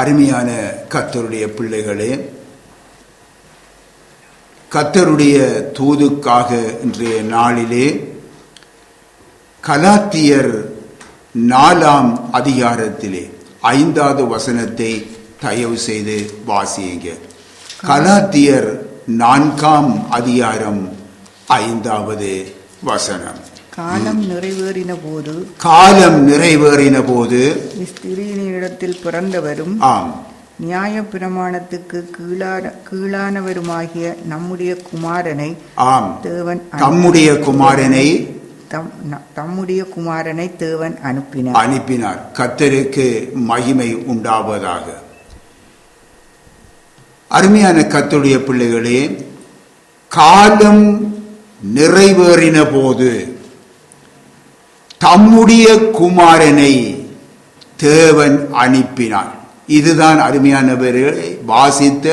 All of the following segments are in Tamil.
அருமையான கர்த்தருடைய பிள்ளைகளே, கர்த்தருடைய தூதுக்காக இன்றைய நாளிலே கலாத்தியர் 4ஆம் அதிகாரத்திலே 5வது வசனத்தை தயவு செய்து வாசியுங்க. கலாத்தியர் 4ஆம் அதிகாரம் 5வது வசனம். காலம் நிறைவேறின போது ஸ்திரீனிடத்தில் பிறந்தவரும் நியாய பிரமாணத்துக்கு கீழானவருமாகிய நம்முடைய குமாரனை தம்முடைய குமாரனை தேவன் அனுப்பினார். கர்த்தருக்கு மகிமை உண்டாவதாக. அருமையான கர்த்தருடைய பிள்ளைகளே, காலம் நிறைவேறின போது தம்முடைய குமாரனை தேவன் அனுப்பினார். இதுதான் அருமையானவர்களை வாசித்த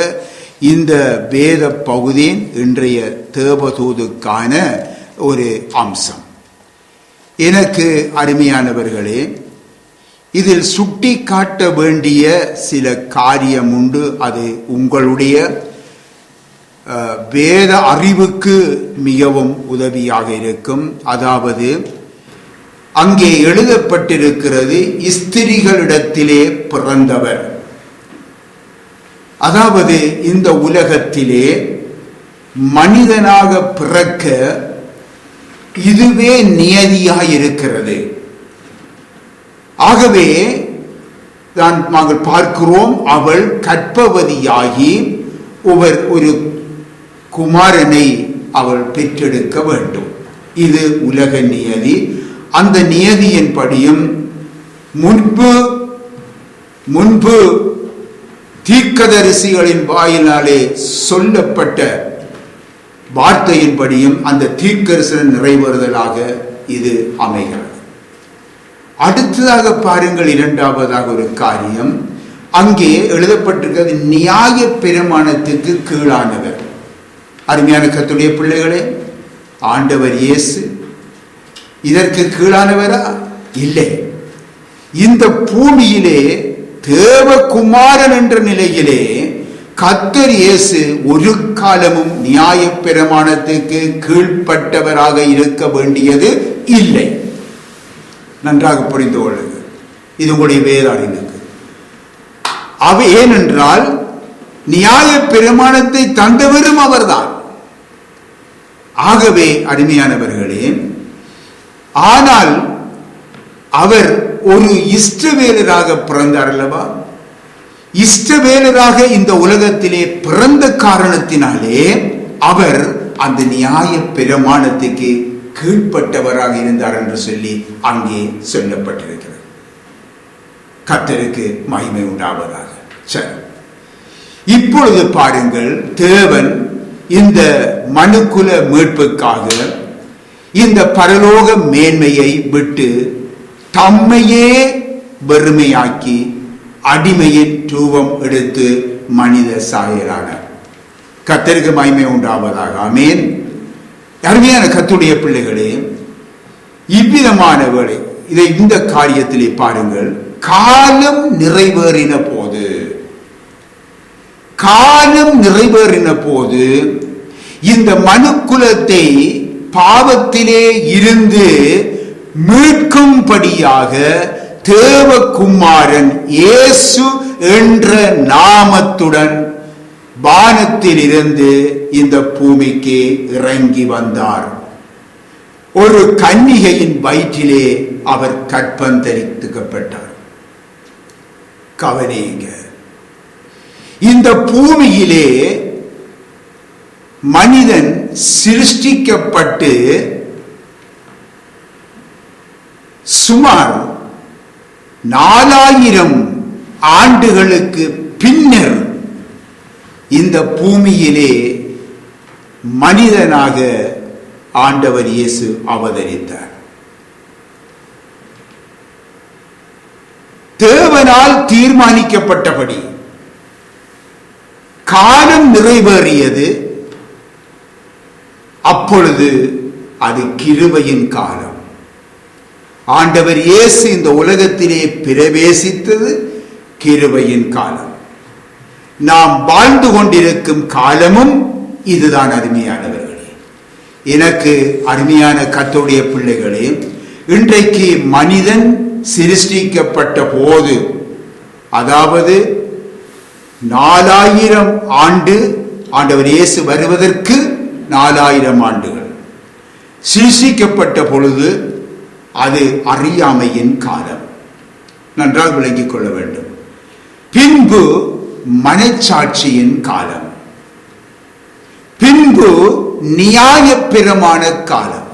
இந்த வேத பகுதியின் இன்றைய தேவதூதுக்கான ஒரு அம்சம். எனக்கு அருமையானவர்களே, இதில் சுட்டி காட்ட வேண்டிய சில காரியம் உண்டு. அது உங்களுடைய வேத அறிவுக்கு மிகவும் உதவியாக இருக்கும். அதாவது அங்கே எழுதப்பட்டிருக்கிறது, ஸ்திரீகளிடத்திலே பிறந்தவர். அதாவது இந்த உலகத்திலே மனிதனாக பிறக்க இதுவே நியதியாக இருக்கிறது. ஆகவே நாங்கள் பார்க்கிறோம், அவள் கர்ப்பவதியாகி ஒரு குமாரனை அவள் பெற்றெடுக்க வேண்டும். இது உலக நியதி. அந்த நியதியின்படியும் முன்பு தீர்க்கதரிசிகளின் வாயினாலே சொல்லப்பட்ட வார்த்தையின்படியும் அந்த தீர்க்கதரிசன நிறைவேறுதலாக இது அமைகிறது. அடுத்ததாக பாருங்கள், 2வதாக ஒரு காரியம் அங்கே எழுதப்பட்டிருக்கிறது, நியாய பிரமாணத்துக்கு கீழானவர். அருமையான கர்த்தருடைய பிள்ளைகளே, ஆண்டவர் இயேசு இதற்கு கீழானவரா? இல்லை. இந்த பூமியிலே தேவகுமாரன் என்ற நிலையிலே கர்த்தர் இயேசு ஒரு காலமும் நியாய பிரமாணத்துக்கு கீழ்ப்பட்டவராக இருக்க வேண்டியது இல்லை. நன்றாக புரிந்து கொள்ளுங்கள். இது உங்களுடைய வேத அறிவுக்கு. ஏனென்றால் நியாய பிரமாணத்தை தந்தவரும் அவர்தான். ஆகவே அருமையானவர்களே, ஆனால் அவர் ஒரு இஷ்டவேலராக பிறந்தார் அல்லவா? இஷ்டவேலராக இந்த உலகத்திலே பிறந்த காரணத்தினாலே அவர் அந்த நியாய பிரமாணத்துக்கு கீழ்ப்பட்டவராக இருந்தார் என்று சொல்லி அங்கே சொல்லப்பட்டிருக்கிறது. கர்த்தருக்கு மகிமை உண்டாவதாக. சரி, இப்பொழுது பாருங்கள், தேவன் இந்த மனுக்குல மீட்புக்காக இந்த பரலோக மேன்மையை விட்டு தம்மையே வெறுமையாக்கி அடிமையின் ரூபம் எடுத்து மனித சாயலானார். கர்த்தருக்கு மகிமை உண்டாவதாக. ஆமென். அருமையான கர்த்தருடைய பிள்ளைகளே, இவ்விதமான வேளை இந்த காரியத்திலே பாருங்கள், காலம் நிறைவேறின போது இந்த மனுக்குலத்தை பாவத்திலே இருந்து மீட்கும்படியாக தேவகுமாரன் இயேசு என்ற நாமத்துடன் வானத்தில் இருந்து இந்த பூமிக்கு இறங்கி வந்தார். ஒரு கன்னிகையின் வயிற்றிலே அவர் கற்பந்தரிக்கப்பட்டார். கவனிங்க, இந்த பூமியிலே மனிதன் சிருஷ்டிக்கப்பட்டு சுமார் 4000 ஆண்டுகளுக்கு பின்னர் இந்த பூமியிலே மனிதனாக ஆண்டவர் இயேசு அவதரித்தார். தேவனால் தீர்மானிக்கப்பட்டபடி காலம் நிறைவேறியது. அப்பொழுது அது கிருபையின் காலம். ஆண்டவர் இயேசு இந்த உலகத்திலே பிரவேசித்தது கிருபையின் காலம். நாம் வாழ்ந்து கொண்டிருக்கும் காலமும் இதுதான். அருமையானவர்களே, எனக்கு அருமையான கர்த்தருடைய பிள்ளைகளே, இன்றைக்கு மனிதன் சிருஷ்டிக்கப்பட்ட போது, அதாவது 4000 ஆண்டு, ஆண்டவர் இயேசு வருவதற்கு 4000 ஆண்டுகள் சிருஷ்டிக்கப்பட்ட பொழுது அது அறியாமையின் காலம். நன்றாக விளங்கிக் கொள்ள வேண்டும். பின்பு மனச்சாட்சியின் காலம், பின்பு நியாயப்பிரமாண காலம்,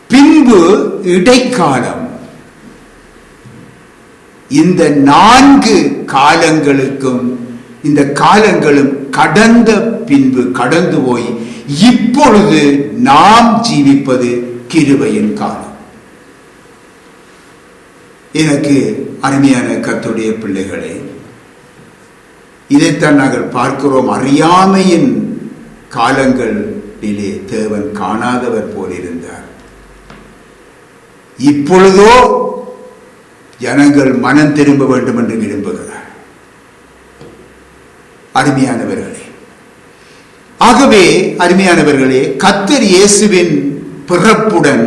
பின்பு இடைக்காலம். இந்த 4 காலங்களுக்கும், இந்த காலங்களும் கடந்த பின்பு கடந்து போய் இப்பொழுது நாம் ஜீவிப்பது கிருபையின் காலம். எனக்கு அருமையான கர்த்தருடைய பிள்ளைகளே, இதைத்தான் நாங்கள் பார்க்கிறோம். அறியாமையின் காலங்களிலே தேவன் காணாதவர் போல் இருந்தார். இப்பொழுதோ ஜனங்கள் மனம் திரும்ப வேண்டும் என்று விரும்புகிறார். அருமையானவர்களே, ஆகவே அருமையானவர்களே, கர்த்தர் இயேசுவின் பிறப்புடன்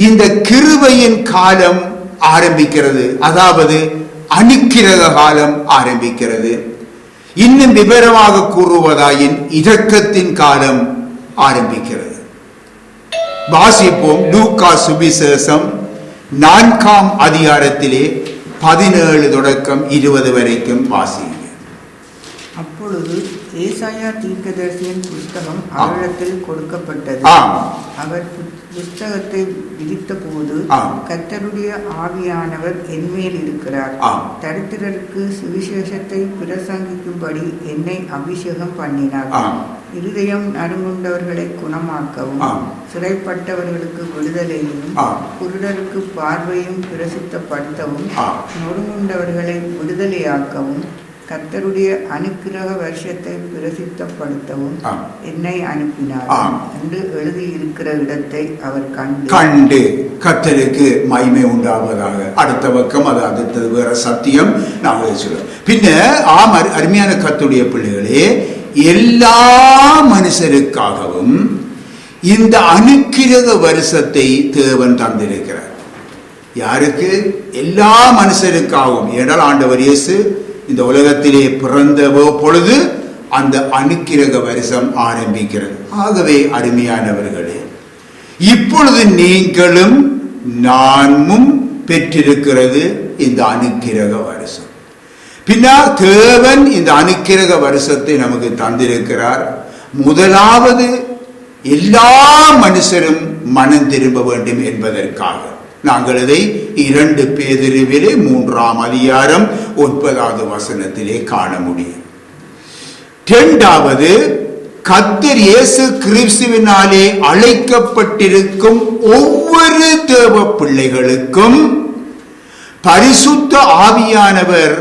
இந்த கிருபையின் காலம் ஆரம்பிக்கிறது. அதாவது அனுக்கிரக காலம் ஆரம்பிக்கிறது. இன்னும் விவரமாக கூறுவதாயின் இரக்கத்தின் காலம் ஆரம்பிக்கிறது. வாசிப்போம். லூக்கா சுவிசேஷம் 4ஆம் அதிகாரத்திலே 17 தொடக்கம் 20 வரைக்கும் வாசிங்க. அப்பொழுது ஏசாயா தீர்க்கதரிசியின் புஸ்தகம் அவரிடத்தில் கொடுக்கப்பட்டது. அவர் புஸ்தகத்தை விதித்த போது, கர்த்தருடைய ஆவியானவர் என்மேல் இருக்கிறார், தரித்திரருக்கு சுவிசேஷத்தை பிரசங்கிக்கும்படி என்னை அபிஷேகம் பண்ணினார், இருதயம் நறுங்குண்டவர்களை குணமாக்கவும், சிறைப்பட்டவர்களுக்கு விடுதலையும், குருடருக்கு பார்வையும் பிரசித்தப்படுத்தவும், நொறுங்குண்டவர்களை விடுதலையாக்கவும், கர்த்தருடைய அனுக்கிரக வருஷத்தை பிரசித்தப்படுத்தவும் என்னை அனுப்பினார் என்று எழுதியிருக்கிற இடத்தை அவர் கண்டு கர்த்தருக்கு மகிமை உண்டாவதாக. அடுத்த பக்கம் அது அடுத்தது வேற சத்தியம் நாங்கள் சொல்லுவோம். பின்ன அருமையான கர்த்தருடைய பிள்ளைகளே, எல்லா மனுஷருக்காகவும் இந்த அனுக்கிரக வருஷத்தை தேவன் தந்திருக்கிறார். யாருக்கு? எல்லா மனுஷருக்காகவும். ஏனால் ஆண்டவர் இயேசு இந்த உலகத்திலே பிறந்த பொழுது அந்த அனுக்கிரக வருஷம் ஆரம்பிக்கிறது. ஆகவே அருமையானவர்களே, இப்பொழுது நீங்களும் நானும் பெற்றிருக்கிறது இந்த அனுக்கிரக வருஷம். பின்னால் தேவன் இந்த அனுக்கிரக வருஷத்தை நமக்கு தந்திருக்கிறார். முதலாவது, எல்லா மனுஷரும் மனம் திரும்ப வேண்டும் என்பதற்காக. நாங்கள் இதை 2 பேதுருவிலே 3ஆம் அதிகாரம் 9வது வசனத்திலே காண முடியும். இரண்டாவது, கர்த்தர் இயேசு கிறிஸ்துவினாலே அழைக்கப்பட்டிருக்கும் ஒவ்வொரு தேவ பிள்ளைகளுக்கும் பரிசுத்த ஆவியானவர்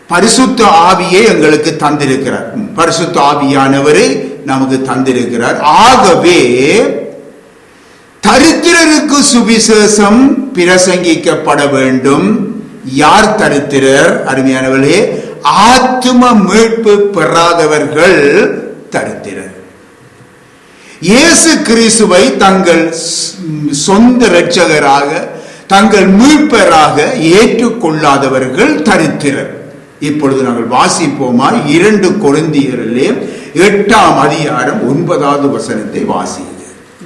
பரிசுத்த ஆவியை எங்களுக்கு தந்திருக்கிறார். பரிசுத்த ஆவியானவரை நமக்கு தந்திருக்கிறார். ஆகவே தரித்திரருக்கு சுவிசேஷம் பிரசங்கிக்கப்பட வேண்டும். யார் தரித்திரர்? அருமையானவர்களே, ஆத்தும மீட்பு பெறாதவர்கள் தரித்திரர். இயேசு கிறிஸ்துவை தங்கள் சொந்த இரட்சகராக, தங்கள் மீட்பராக ஏற்றுக்கொள்ளாதவர்கள் தரித்திரர். இப்பொழுது நாங்கள் வாசிப்போமா? 2 கொரிந்தியரிலே 8ஆம் அதிகாரம் 9வது வசனத்தை வாசிங்க.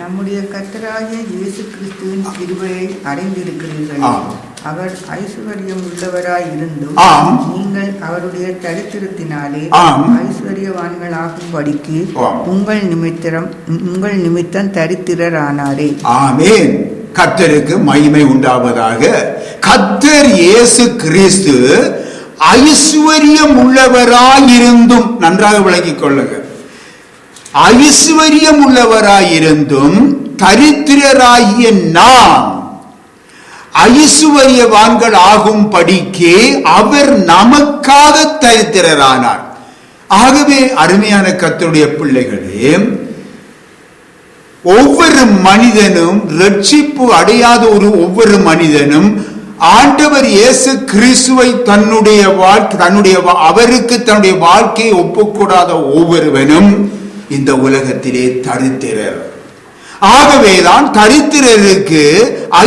நம்முடைய கர்த்தராகிய இயேசு கிறிஸ்துவின் கிருபையை அடைந்திருக்கிறீர்கள். அவர் ஐஸ்வர்யம் உள்ளவராயிருந்தும் நீங்கள் அவருடைய தரித்திரத்தினாலே ஐஸ்வர்யவான்களாகும்படிக்கு உங்கள் நிமித்தம் தரித்திரரானாரே. ஆமென். கர்த்தருக்கு மகிமை உண்டாவதாக. கர்த்தர் இயேசு கிறிஸ்து ஐஸ்வர்யம் உள்ளவராயிருந்தும், நன்றாக விளங்கிக் கொள்ளுங்க, ஐஸ்வர்யம் உள்ளவராயிருந்தும் தரித்திரராகிய நாம் ஐஸ்வர்யவான்கள் ஆகும் படிக்கே அவர் நமக்காக தரித்திரரானார். ஆகவே அருமையான கர்த்தருடைய பிள்ளைகளே, ஒவ்வொரு மனிதனும் ரட்சிப்பு அடையாத ஒவ்வொரு மனிதனும் ஆண்டவர் இயேசு கிறிஸ்துவை அவருக்கு தன்னுடைய வாழ்க்கையை ஒப்புக்கூடாத ஒவ்வொருவனும் இந்த உலகத்திலே தரித்திரர். ஆகவேதான் தரித்திரருக்கு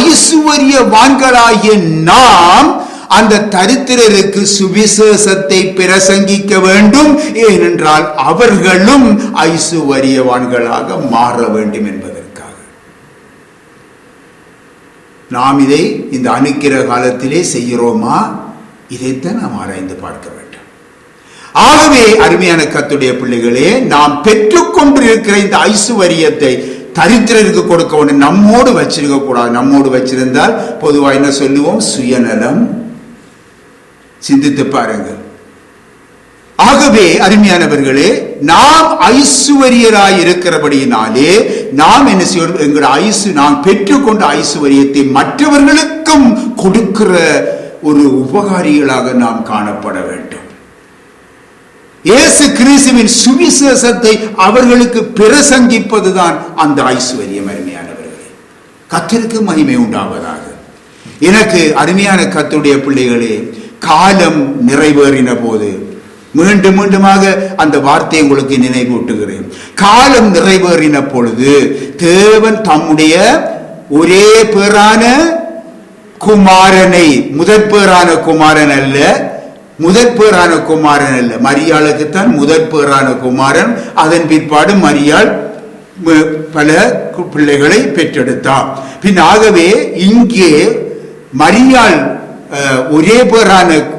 ஐசுவரியவான்களாகிய நாம் அந்த தரித்திரருக்கு சுவிசேஷத்தை பிரசங்கிக்க வேண்டும். ஏனென்றால் அவர்களும் ஐசுவரியவான்களாக மாற வேண்டும் என்பதற்காக நாம் இதை இந்த அனுக்கிற காலத்திலே செய்கிறோமா? இதைத்தான் நாம் ஆராய்ந்து பார்க்க வேண்டும். ஆகவே அருமையான கர்த்தருடைய பிள்ளைகளே, நாம் பெற்றுக்கொண்டிருக்கிற இந்த ஐசுவரியத்தை தரித்திரருக்கு கொடுக்க வேண்டும். நம்மோடு வச்சிருக்க கூடாது. நம்மோடு வச்சிருந்தால் பொதுவாக என்ன சொல்லுவோம்? சுயநலம். சிந்தித்து பாருங்கள். ஆகவே அருமையானவர்களே, நாம் ஐசுவரியராய் இருக்கிறபடியினாலே நாம் என்ன செய்வோம்? எங்களுடைய நாம் பெற்றுக்கொண்ட ஐசுவரியத்தை மற்றவர்களுக்கும் கொடுக்கிற ஒரு உபகாரிகளாக நாம் காணப்பட வேண்டும். இயேசு கிறிஸ்துவின் சுவிசேஷத்தை அவர்களுக்கு பிரசங்கிப்பதுதான் அந்த ஐசுவரியம். அருமையானவர்களே, கர்த்தருக்கு மகிமை உண்டாவதாக. எனக்கு அருமையான கர்த்தருடைய பிள்ளைகளே, காலம் நிறைவேறின போது மீண்டும் மீண்டுமாக அந்த வார்த்தையை உங்களுக்கு நினைவூட்டுகிறேன். காலம் நிறைவேறின பொழுது தேவன் தம்முடைய ஒரே பேரான குமாரனை, முதற் பேரான குமாரன் அல்ல, மரியாளுக்குத்தான் முதற் பேரான குமாரன். அதன் பிற்பாடு மரியாள் பல பிள்ளைகளை பெற்றெடுத்தார். ஆகவே இங்கே மரியாள்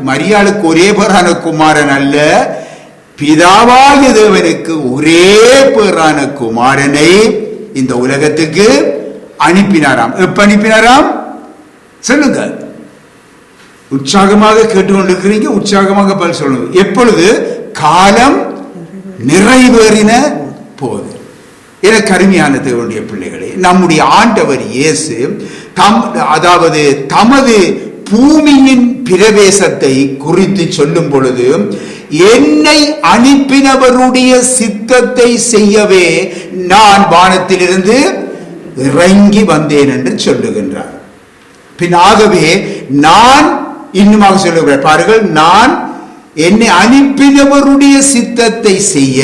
மரியாளுக்கு ஒரே பேரான குமாரன் அல்ல, பிதாவாகிய தேவனுக்கு ஒரே பேரான குமாரனை இந்த உலகத்துக்கு அனுப்பினாராம். எப்ப அனுப்பினாராம்? சொல்லுங்க. உற்சாகமாக கேட்டுக்கொண்டிருக்கிறீங்க, உற்சாகமாக பதில் சொல்லுங்க. எப்பொழுது? காலம் நிறைவேறின போது. என கருமையான தேவனுடைய பிள்ளைகளே, நம்முடைய ஆண்டவர் இயேசு தமது பூமியின் பிரவேசத்தை குறித்து சொல்லும் பொழுது, என்னை அனுப்பினவருடைய சித்தத்தை செய்யவே நான் வானத்திலிருந்து இறங்கி வந்தேன் என்று சொல்லுகின்றார். ஆகவே நான் இன்னுமாக சொல்லுகிறார் பாருங்கள், நான் என்னை அனுப்பினவருடைய சித்தத்தை செய்ய,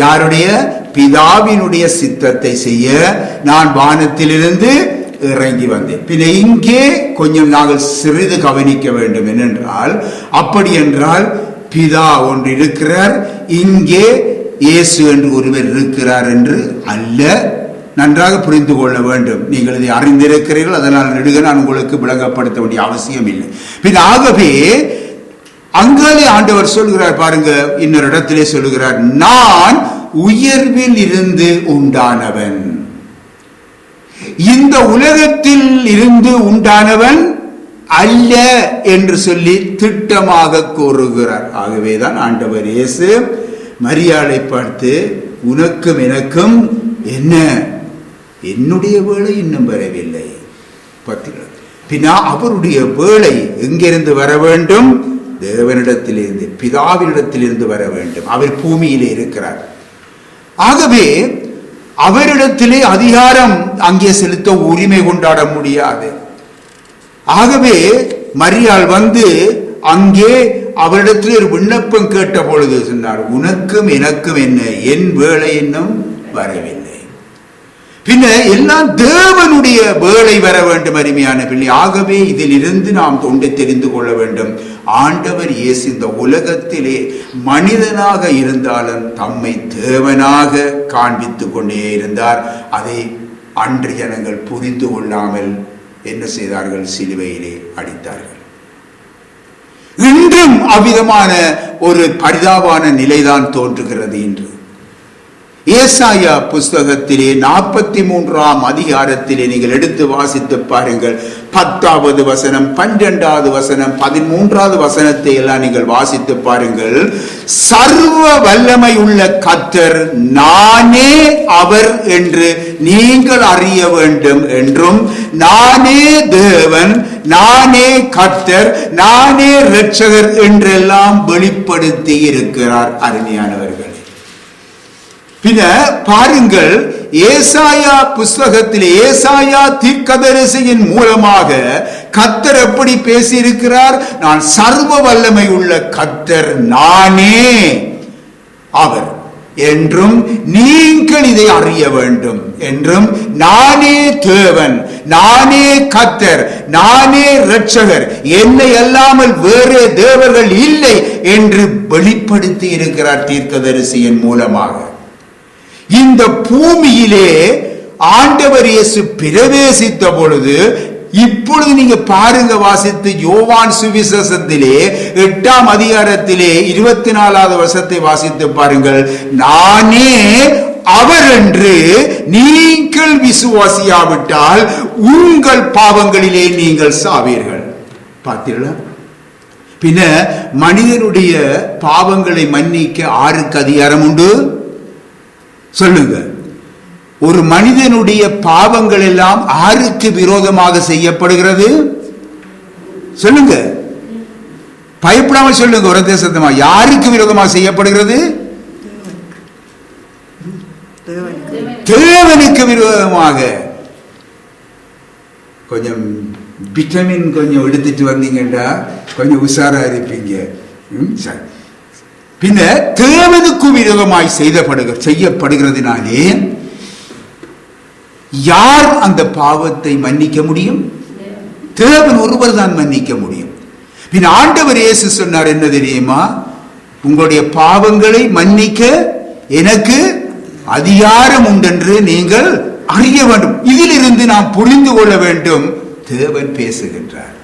யாருடைய? பிதாவினுடைய சித்தத்தை செய்ய நான் வானத்திலிருந்து இறங்கி வந்தேன். இங்கே கொஞ்சம் நாங்கள் சிறிது கவனிக்க வேண்டும். என்னென்றால், அப்படி என்றால் பிதா ஒன்று இருக்கிறார், இங்கே இயேசு என்று ஒருவர் இருக்கிறார் என்று அல்ல. நன்றாக புரிந்து கொள்ள வேண்டும். நீங்கள் இதை அறிந்திருக்கிறீர்கள், அதனால் நெடுக நான் உங்களுக்கு விளங்கப்படுத்த வேண்டிய அவசியம் இல்லை. ஆகவே அங்காலே ஆண்டவர் சொல்கிறார் பாருங்க, இன்னொரு இடத்திலே சொல்லுகிறார், நான் உயர்வில் இருந்து உண்டானவன், இந்த உலகத்தில் இருந்து உண்டானவன் அல்ல என்று சொல்லி திட்டமாக கூறுகிறார். ஆகவேதான் ஆண்டவர் இயேசு மரியாளை பார்த்து, உனக்கும் எனக்கும் என்ன, என்னுடைய வேளை இன்னும் வரவில்லை. அவருடைய வேளை எங்கிருந்து வர வேண்டும்? தேவனிடத்திலிருந்து, பிதாவினிடத்திலிருந்து வர வேண்டும். அவர் பூமியிலே இருக்கிறார். ஆகவே அவரிடத்திலே அதிகாரம் அங்கே செலுத்த உரிமை கொண்டாட முடியாது. ஆகவே மரியாள் வந்து அங்கே அவரிடத்தில் ஒரு விண்ணப்பம் கேட்ட பொழுது சொன்னார், உனக்கும் எனக்கும் என்ன, என் வேளை இன்னும் வரவில்லை. எல்லாம் தேவனுடைய வேளை வர வேண்டும். அருமையான பிள்ளை, ஆகவே இதில் இருந்து நாம் தொண்டை தெரிந்து கொள்ள வேண்டும். ஆண்டவர் இயேசு இந்த உலகத்திலே மனிதனாக இருந்தாலும் தம்மை தேவனாக காண்பித்துக் கொண்டே இருந்தார். அதை அன்று ஜனங்கள் புரிந்து கொள்ளாமல் என்ன செய்தார்கள்? சிலுவையிலே அடித்தார்கள். இன்றும் அவ்விதமான ஒரு பரிதாபான நிலைதான் தோன்றுகிறது. இன்று ஏசாயா புஸ்தகத்திலே 43ஆம் அதிகாரத்திலே நீங்கள் எடுத்து வாசித்து பாருங்கள். 10வது வசனம், 12வது வசனம், 13வது வசனத்தை எல்லாம் நீங்கள் வாசித்து பாருங்கள். சர்வ வல்லமை உள்ள கர்த்தர் நானே அவர் என்று நீங்கள் அறிய வேண்டும் என்றும், நானே தேவன், நானே கர்த்தர், நானே இரட்சகர் என்றெல்லாம் வெளிப்படுத்தி இருக்கிறார். அருமையானவர்கள், பின்ன பாருங்கள், ஏசாயா புஸ்தகத்திலே ஏசாயா தீர்க்கதரிசியின் மூலமாக கர்த்தர் எப்படி பேசியிருக்கிறார்? நான் சர்வ வல்லமை உள்ள கர்த்தர் நானே அவர் என்றும் நீங்கள் இதை அறிய வேண்டும் என்றும், நானே தேவன், நானே கர்த்தர், நானே இரட்சகர், என்னை அல்லாமல் வேறே தேவர்கள் இல்லை என்று வெளிப்படுத்தி இருக்கிறார் தீர்க்கதரிசியின் மூலமாக. இந்த பூமியிலே ஆண்டவர் இயேசு பிரவேசித்த பொழுது, இப்பொழுது நீங்க பாருங்க, வாசித்து யோவான் சுவிசேஷத்திலே 8ஆம் அதிகாரத்திலே 24வது வசனத்தை வாசித்து பாருங்கள். நானே அவர் என்று நீங்கள் விசுவாசியாவிட்டால் உங்கள் பாவங்களிலே நீங்கள் சாவீர்கள். பார்த்தீர்களா? பின்ன மனிதனுடைய பாவங்களை மன்னிக்க ஆருக்கு அதிகாரம் உண்டு? சொல்லுங்க. ஒரு மனிதனுடைய பாவங்கள் எல்லாம் ஆருக்கு விரோதமாக செய்யப்படுகிறது? சொல்லுங்க, பயப்படாமல் சொல்லுங்க, ஒரு தேசத்தமா. யாருக்கு விரோதமாக செய்யப்படுகிறது? தேவனுக்கு விரோதமாக. கொஞ்சம் விட்டமின் கொஞ்சம் எடுத்துட்டு வந்தீங்கன்னா கொஞ்சம் உஷாரா இருப்பீங்க. பின்ன தேவனுக்கு விரோதமாய் செய்யப்படுகிறதுனாலே யார் அந்த பாவத்தை மன்னிக்க முடியும்? தேவன் ஒருவர் தான் மன்னிக்க முடியும். பின் ஆண்டவர் இயேசு சொன்னார் என்ன தெரியுமா? உங்களுடைய பாவங்களை மன்னிக்க எனக்கு அதிகாரம் உண்டென்று நீங்கள் அறிய வேண்டும். இதிலிருந்து நாம் புரிந்து கொள்ள வேண்டும், தேவன் பேசுகின்றார்.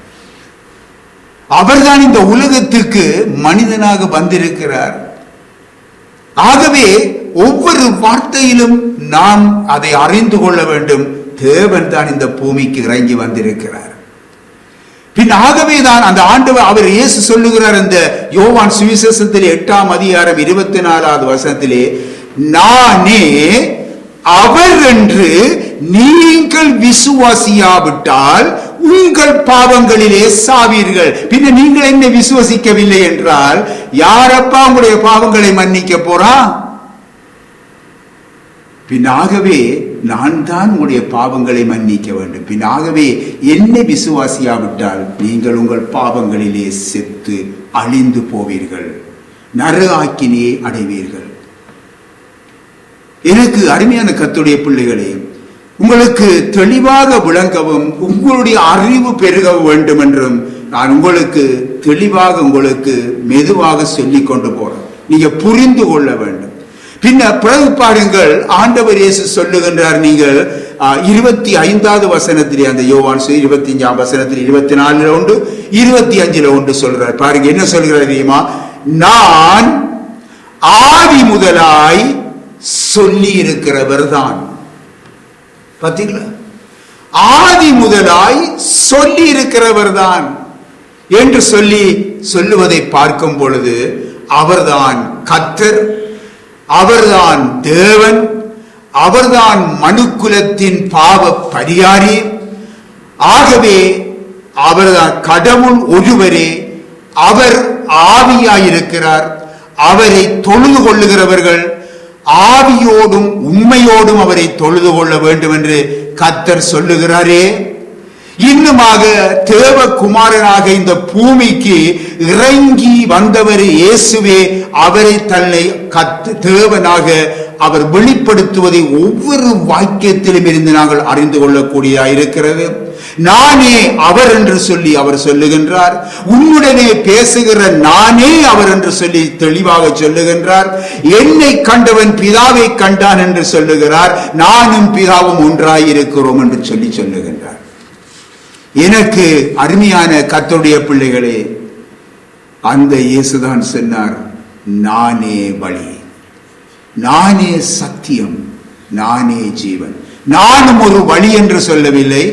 அவர்தான் இந்த உலகத்துக்கு மனிதனாக வந்திருக்கிறார். ஆகவே ஒவ்வொரு வார்த்தையிலும் நாம் அதை அறிந்து கொள்ள வேண்டும். தேவன் தான் இந்த பூமிக்கு இறங்கி வந்திருக்கிறார். பின் ஆகவேதான் அந்த ஆண்டவர் அவர் இயேசு சொல்லுகிறார் இந்த யோவான் சுவிசேஷத்திலே 8ஆம் அதிகாரம் 24வது வசனத்திலே, நானே அவர் என்று நீங்கள் விசுவாசியாவிட்டால் உங்கள் பாவங்களிலே சாவீர்கள். பின்ன நீங்கள் என்ன விசுவசிக்கவில்லை என்றால் யாரப்பா உங்களுடைய பாவங்களை மன்னிக்க போறா? பின்னாகவே நான் தான் உங்களுடைய பாவங்களை மன்னிக்க வேண்டும். பின்னாகவே என்னை விசுவாசியாவிட்டால் நீங்கள் உங்கள் பாவங்களிலே செத்து அழிந்து போவீர்கள், நரகாக்கினியை அடைவீர்கள். எனக்கு அருமையான கர்த்தருடைய பிள்ளைகளே, உங்களுக்கு தெளிவாக விளங்கவும் உங்களுடைய அறிவு பெருக வேண்டும் என்றும் நான் உங்களுக்கு தெளிவாக உங்களுக்கு மெதுவாக சொல்லிக் கொண்டு போறேன். நீங்க புரிந்து கொள்ள வேண்டும். பின்ன பிறகு பாருங்கள், ஆண்டவர் இயேசு சொல்லுகின்றார். நீங்கள் 25வது வசனத்திலே, அந்த யோவான் 25ஆம் வசனத்தில் 24 உண்டு, 25 உண்டு சொல்றார். பாருங்க என்ன சொல்கிறார் தெரியுமா? நான் ஆதி முதலாய் சொல்லி இருக்கிறவர் தான். பார்த்தீங்களா? ஆதி முதலாய் சொல்லி இருக்கிறவர் தான் என்று சொல்லுவதை பார்க்கும் பொழுது அவர்தான் கர்த்தர், அவர்தான் தேவன், அவர்தான் மனுக்குலத்தின் பாவ பரிகாரி. ஆகவே அவர்தான் கடவுள் ஒருவரே. அவர் ஆவியாயிருக்கிறார். அவரை தொழுது கொள்ளுகிறவர்கள் ஆவியோடும் உண்மையோடும் அவரை தொழுது கொள்ள வேண்டும் என்று கர்த்தர் சொல்லுகிறாரே. இன்னுமாக தேவகுமாரனாக இந்த பூமிக்கு இறங்கி வந்தவர் இயேசுவே. அவரை தன்னை தேவனாக அவர் வெளிப்படுத்துவதை ஒவ்வொரு வாக்கியத்திலும் இருந்து நாங்கள் அறிந்து கொள்ளக்கூடியதாக இருக்கிறது. நானே அவர் என்று சொல்லி அவர் சொல்லுகின்றார். உன்னுடனே பேசுகிற நானே அவர் என்று சொல்லி தெளிவாக சொல்லுகின்றார். என்னை கண்டவன் பிதாவை கண்டான் என்று சொல்லுகிறார். நானும் பிதாவும் ஒன்றாயிருக்கிறோம் என்று சொல்லுகின்றார். எனக்கு அருமையான கர்த்தருடைய பிள்ளைகளே, அந்த இயேசுதான் சொன்னார், நானே வழி, நானே சத்தியம், நானே ஜீவன். நானும் ஒரு வழி என்று சொல்லவில்லை,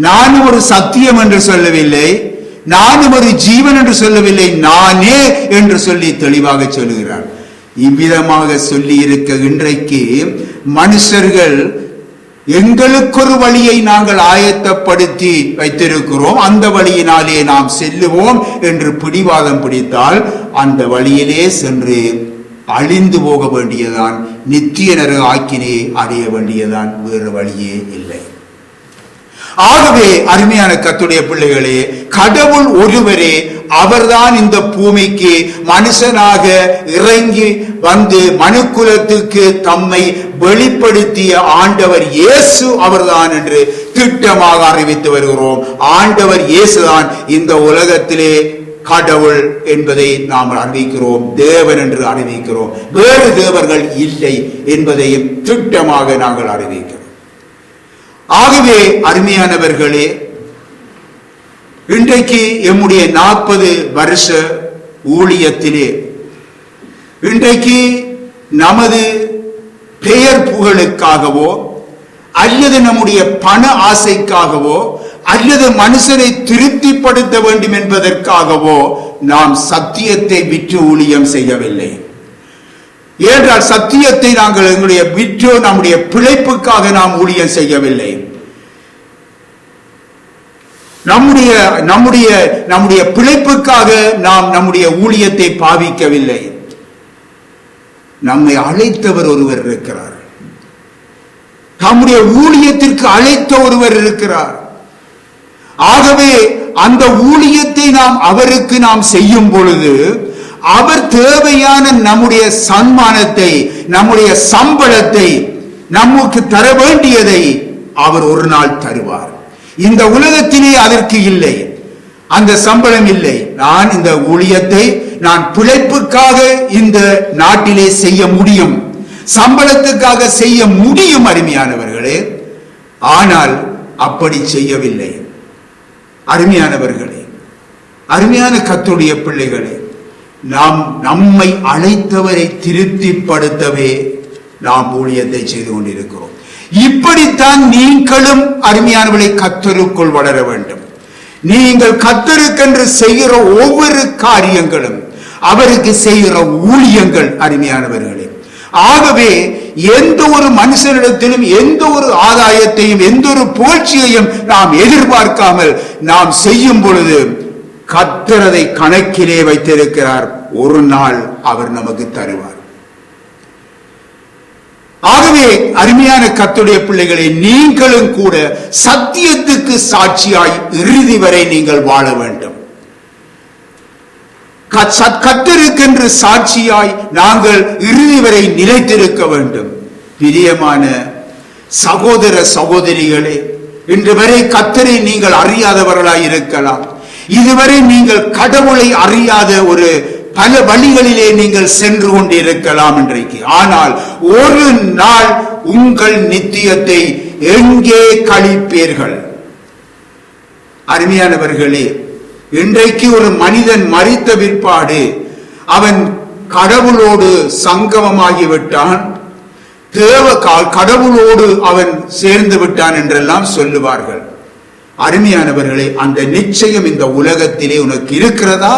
நானும் ஒரு சத்தியம் என்று சொல்லவில்லை, நானும் ஒரு ஜீவன் என்று சொல்லவில்லை, நானே என்று சொல்லி தெளிவாக சொல்லுகிறார். இவ்விதமாக சொல்லி இருக்க இன்றைக்கு மனுஷர்கள் எங்களுக்கு ஒரு வழியை நாங்கள் ஆயத்தப்படுத்தி வைத்திருக்கிறோம், அந்த வழியினாலே நாம் செல்லுவோம் என்று பிடிவாதம் பிடித்தால் அந்த வழியிலே சென்று அழிந்து போக வேண்டியதான், நித்திய நரக ஆக்கினை அடைய வேண்டியதான், வேறு வழியே இல்லை. ஆகவே அருமையான கர்த்தருடைய பிள்ளைகளே, கடவுள் ஒருவரே, அவர்தான் இந்த பூமிக்கு மனுஷனாக இறங்கி வந்து மனுக்குலத்துக்கு தம்மை வெளிப்படுத்திய ஆண்டவர் இயேசு அவர்தான் என்று திட்டமாக அறிவித்து வருகிறோம். ஆண்டவர் இயேசுதான் இந்த உலகத்திலே கடவுள் என்பதை நாம் அறிவிக்கிறோம், தேவன் என்று அறிவிக்கிறோம். வேறு தேவர்கள் இல்லை என்பதையும் திட்டமாக நாங்கள் அறிவிக்கிறோம். ஆகவே அருமையானவர்களே, இன்றைக்கு எம்முடைய 40 வருஷ ஊழியத்திலே இன்றைக்கு நமது பெயர் புகழுக்காகவோ அல்லது நம்முடைய பண ஆசைக்காகவோ அல்லது மனுஷனை திருப்திப்படுத்த வேண்டும் என்பதற்காகவோ நாம் சத்தியத்தை விற்று ஊழியம் செய்யவில்லை. ஏனென்றால் சத்தியத்தை நாங்கள் எங்களுடைய விற்று நம்முடைய பிழைப்புக்காக நாம் ஊழியம் செய்யவில்லை. நம்முடைய பிழைப்புக்காக நாம் நம்முடைய ஊழியத்தை பாவிக்கவில்லை. நம்மை அழைத்தவர் ஒருவர் இருக்கிறார், நம்முடைய ஊழியத்திற்கு அழைத்த ஒருவர் இருக்கிறார். ஆகவே அந்த ஊழியத்தை அவருக்கு நாம் செய்யும் பொழுது அவர் தேவையான நம்முடைய சன்மானத்தை, நம்முடைய சம்பளத்தை, நமக்கு தர வேண்டியதை அவர் ஒரு நாள் தருவார். இந்த உலகத்திலே அதற்கு இல்லை, அந்த சம்பளம் இல்லை. நான் இந்த ஊழியத்தை நான் பிழைப்புக்காக இந்த நாட்டிலே செய்ய முடியும், சம்பளத்துக்காக செய்ய முடியும் அருமையானவர்களே. ஆனால் அப்படி செய்யவில்லை. அருமையானவர்களே, அருமையான கர்த்தருடைய பிள்ளைகளே, நாம் நம்மை அழைத்தவரை திருப்திப்படுத்தவே நாம் ஊழியத்தை செய்து கொண்டிருக்கிறோம். இப்படித்தான் நீங்களும் அருமையானவர்களை கர்த்தருக்குள் வளர வேண்டும். நீங்கள் கர்த்தருக்கென்று செய்கிற ஒவ்வொரு காரியங்களும் அவருக்கு செய்கிற ஊழியங்கள் அருமையானவர்களே. ஆகவே எந்த ஒரு மனுஷனிடத்திலும் எந்த ஒரு ஆதாயத்தையும் எந்த ஒரு புகழ்ச்சியையும் நாம் எதிர்பார்க்காமல் நாம் செய்யும் பொழுது கர்த்தர் அதை கணக்கிலே வைத்திருக்கிறார். ஒரு நாள் அவர் நமக்கு தருவார். ஆகவே அருமையான கர்த்தருடைய பிள்ளைகளை, நீங்களும் கூட சத்தியத்துக்கு சாட்சியாய் இறுதி வரை நீங்கள் வாழ வேண்டும். கர்த்தருக்கென்று சாட்சியாய் நாங்கள் இறுதி வரை நிலைத்திருக்க வேண்டும். பிரியமான சகோதர சகோதரிகளே, இன்று வரை கர்த்தரை நீங்கள் அறியாதவர்களாய் இருக்கலாம். இதுவரை நீங்கள் கடவுளை அறியாத ஒரு பல வழிகளிலே நீங்கள் சென்று கொண்டிருக்கலாம் இன்றைக்கு. ஆனால் ஒரு நாள் உங்கள் நித்தியத்தை எங்கே கழிப்பீர்கள்? அருமையானவர்களே, இன்றைக்கு ஒரு மனிதன் மரித்த பிற்பாடு அவன் கடவுளோடு சங்கமமாகிவிட்டான், கடவுளோடு அவன் சேர்ந்து விட்டான் என்றெல்லாம் சொல்லுவார்கள். அருமையானவர்களே, அந்த நிச்சயம் இந்த உலகத்திலே உனக்கு இருக்கிறதா?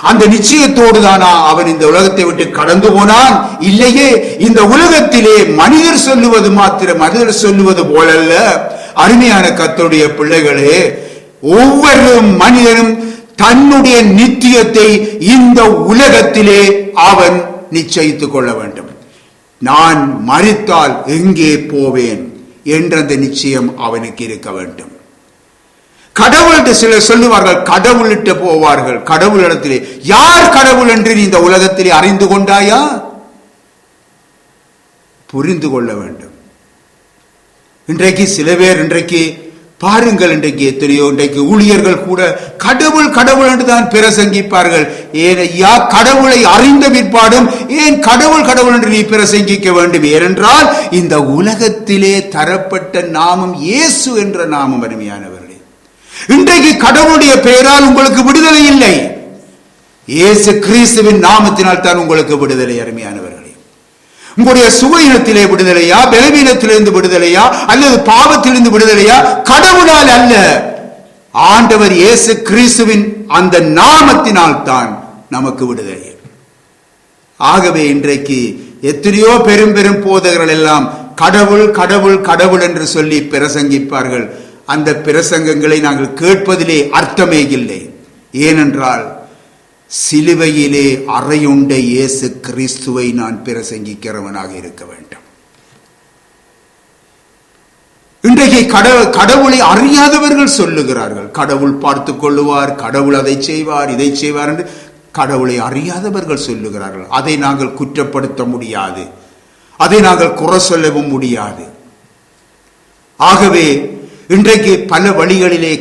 அந்த நிச்சயத்தோடு தானா அவன் இந்த உலகத்தை விட்டு கடந்து போனான்? இல்லையே. இந்த உலகத்திலே மனிதர் சொல்லுவது மாத்திரம், மனிதர் சொல்லுவது போலல்ல. அருமையான கர்த்தருடைய பிள்ளைகளே, ஒவ்வொரு மனிதனும் தன்னுடைய நித்தியத்தை இந்த உலகத்திலே அவன் நிச்சயித்துக் கொள்ள வேண்டும். நான் மரித்தால் எங்கே போவேன் என்ற அந்த நிச்சயம் அவனுக்கு இருக்க வேண்டும். கடவுள்கிட்ட சிலர் சொல்லுவார்கள், கடவுள்கிட்ட போவார்கள். கடவுளிடத்திலே யார் கடவுள் என்று நீ இந்த உலகத்திலே அறிந்து கொண்டாயா? புரிந்து கொள்ள வேண்டும். இன்றைக்கு சில பேர் பாருங்கள், இன்றைக்கு எத்தனையோ இன்றைக்கு ஊழியர்கள் கூட கடவுள் கடவுள் என்று தான் பிரசங்கிப்பார்கள். ஏனையா கடவுளை அறிந்த பிற்பாடும் ஏன் கடவுள் கடவுள் என்று நீ பிரசங்கிக்க வேண்டும்? ஏனென்றால் இந்த உலகத்திலே தரப்பட்ட நாமம் இயேசு என்ற நாமம். அருமையானவர்களே, இன்றைக்கு கடவுளுடைய பெயரால் உங்களுக்கு விடுதலை இல்லை, இயேசு கிறிஸ்துவின் நாமத்தினால் தான் உங்களுக்கு விடுதலை. அருமையானவர்களே, உங்களுடைய சுவையினத்திலே விடுதலையா, பலவீனத்திலிருந்து விடுதலையா, அல்லது பாவத்திலிருந்து விடுதலையா? கடவுளால் அல்ல, ஆண்டவர் இயேசு கிறிஸ்துவின் அந்த நாமத்தினால் தான் நமக்கு விடுதலை. ஆகவே இன்றைக்கு எத்தனையோ பெரும் பெரும் போதகர்கள் எல்லாம் கடவுள் கடவுள் கடவுள் என்று சொல்லி பிரசங்கிப்பார்கள். அந்த பிரசங்கங்களை நாங்கள் கேட்பதிலே அர்த்தமே இல்லை. ஏனென்றால் சிலுவையிலே அறையுண்ட இயேசு கிறிஸ்துவை நான் பிரசங்கிக்கிறவனாக இருக்க வேண்டும். இன்றைக்கு கடவுளை அறியாதவர்கள் சொல்லுகிறார்கள், கடவுள் பார்த்துக் கொள்ளுவார், கடவுள் அதை செய்வார், இதை செய்வார் என்று கடவுளை அறியாதவர்கள் சொல்லுகிறார்கள். அதை நாங்கள் குற்றப்படுத்த முடியாது, அதை நாங்கள் குறை சொல்லவும் முடியாது. ஆகவே இன்றைக்கு பல வழிகளிலே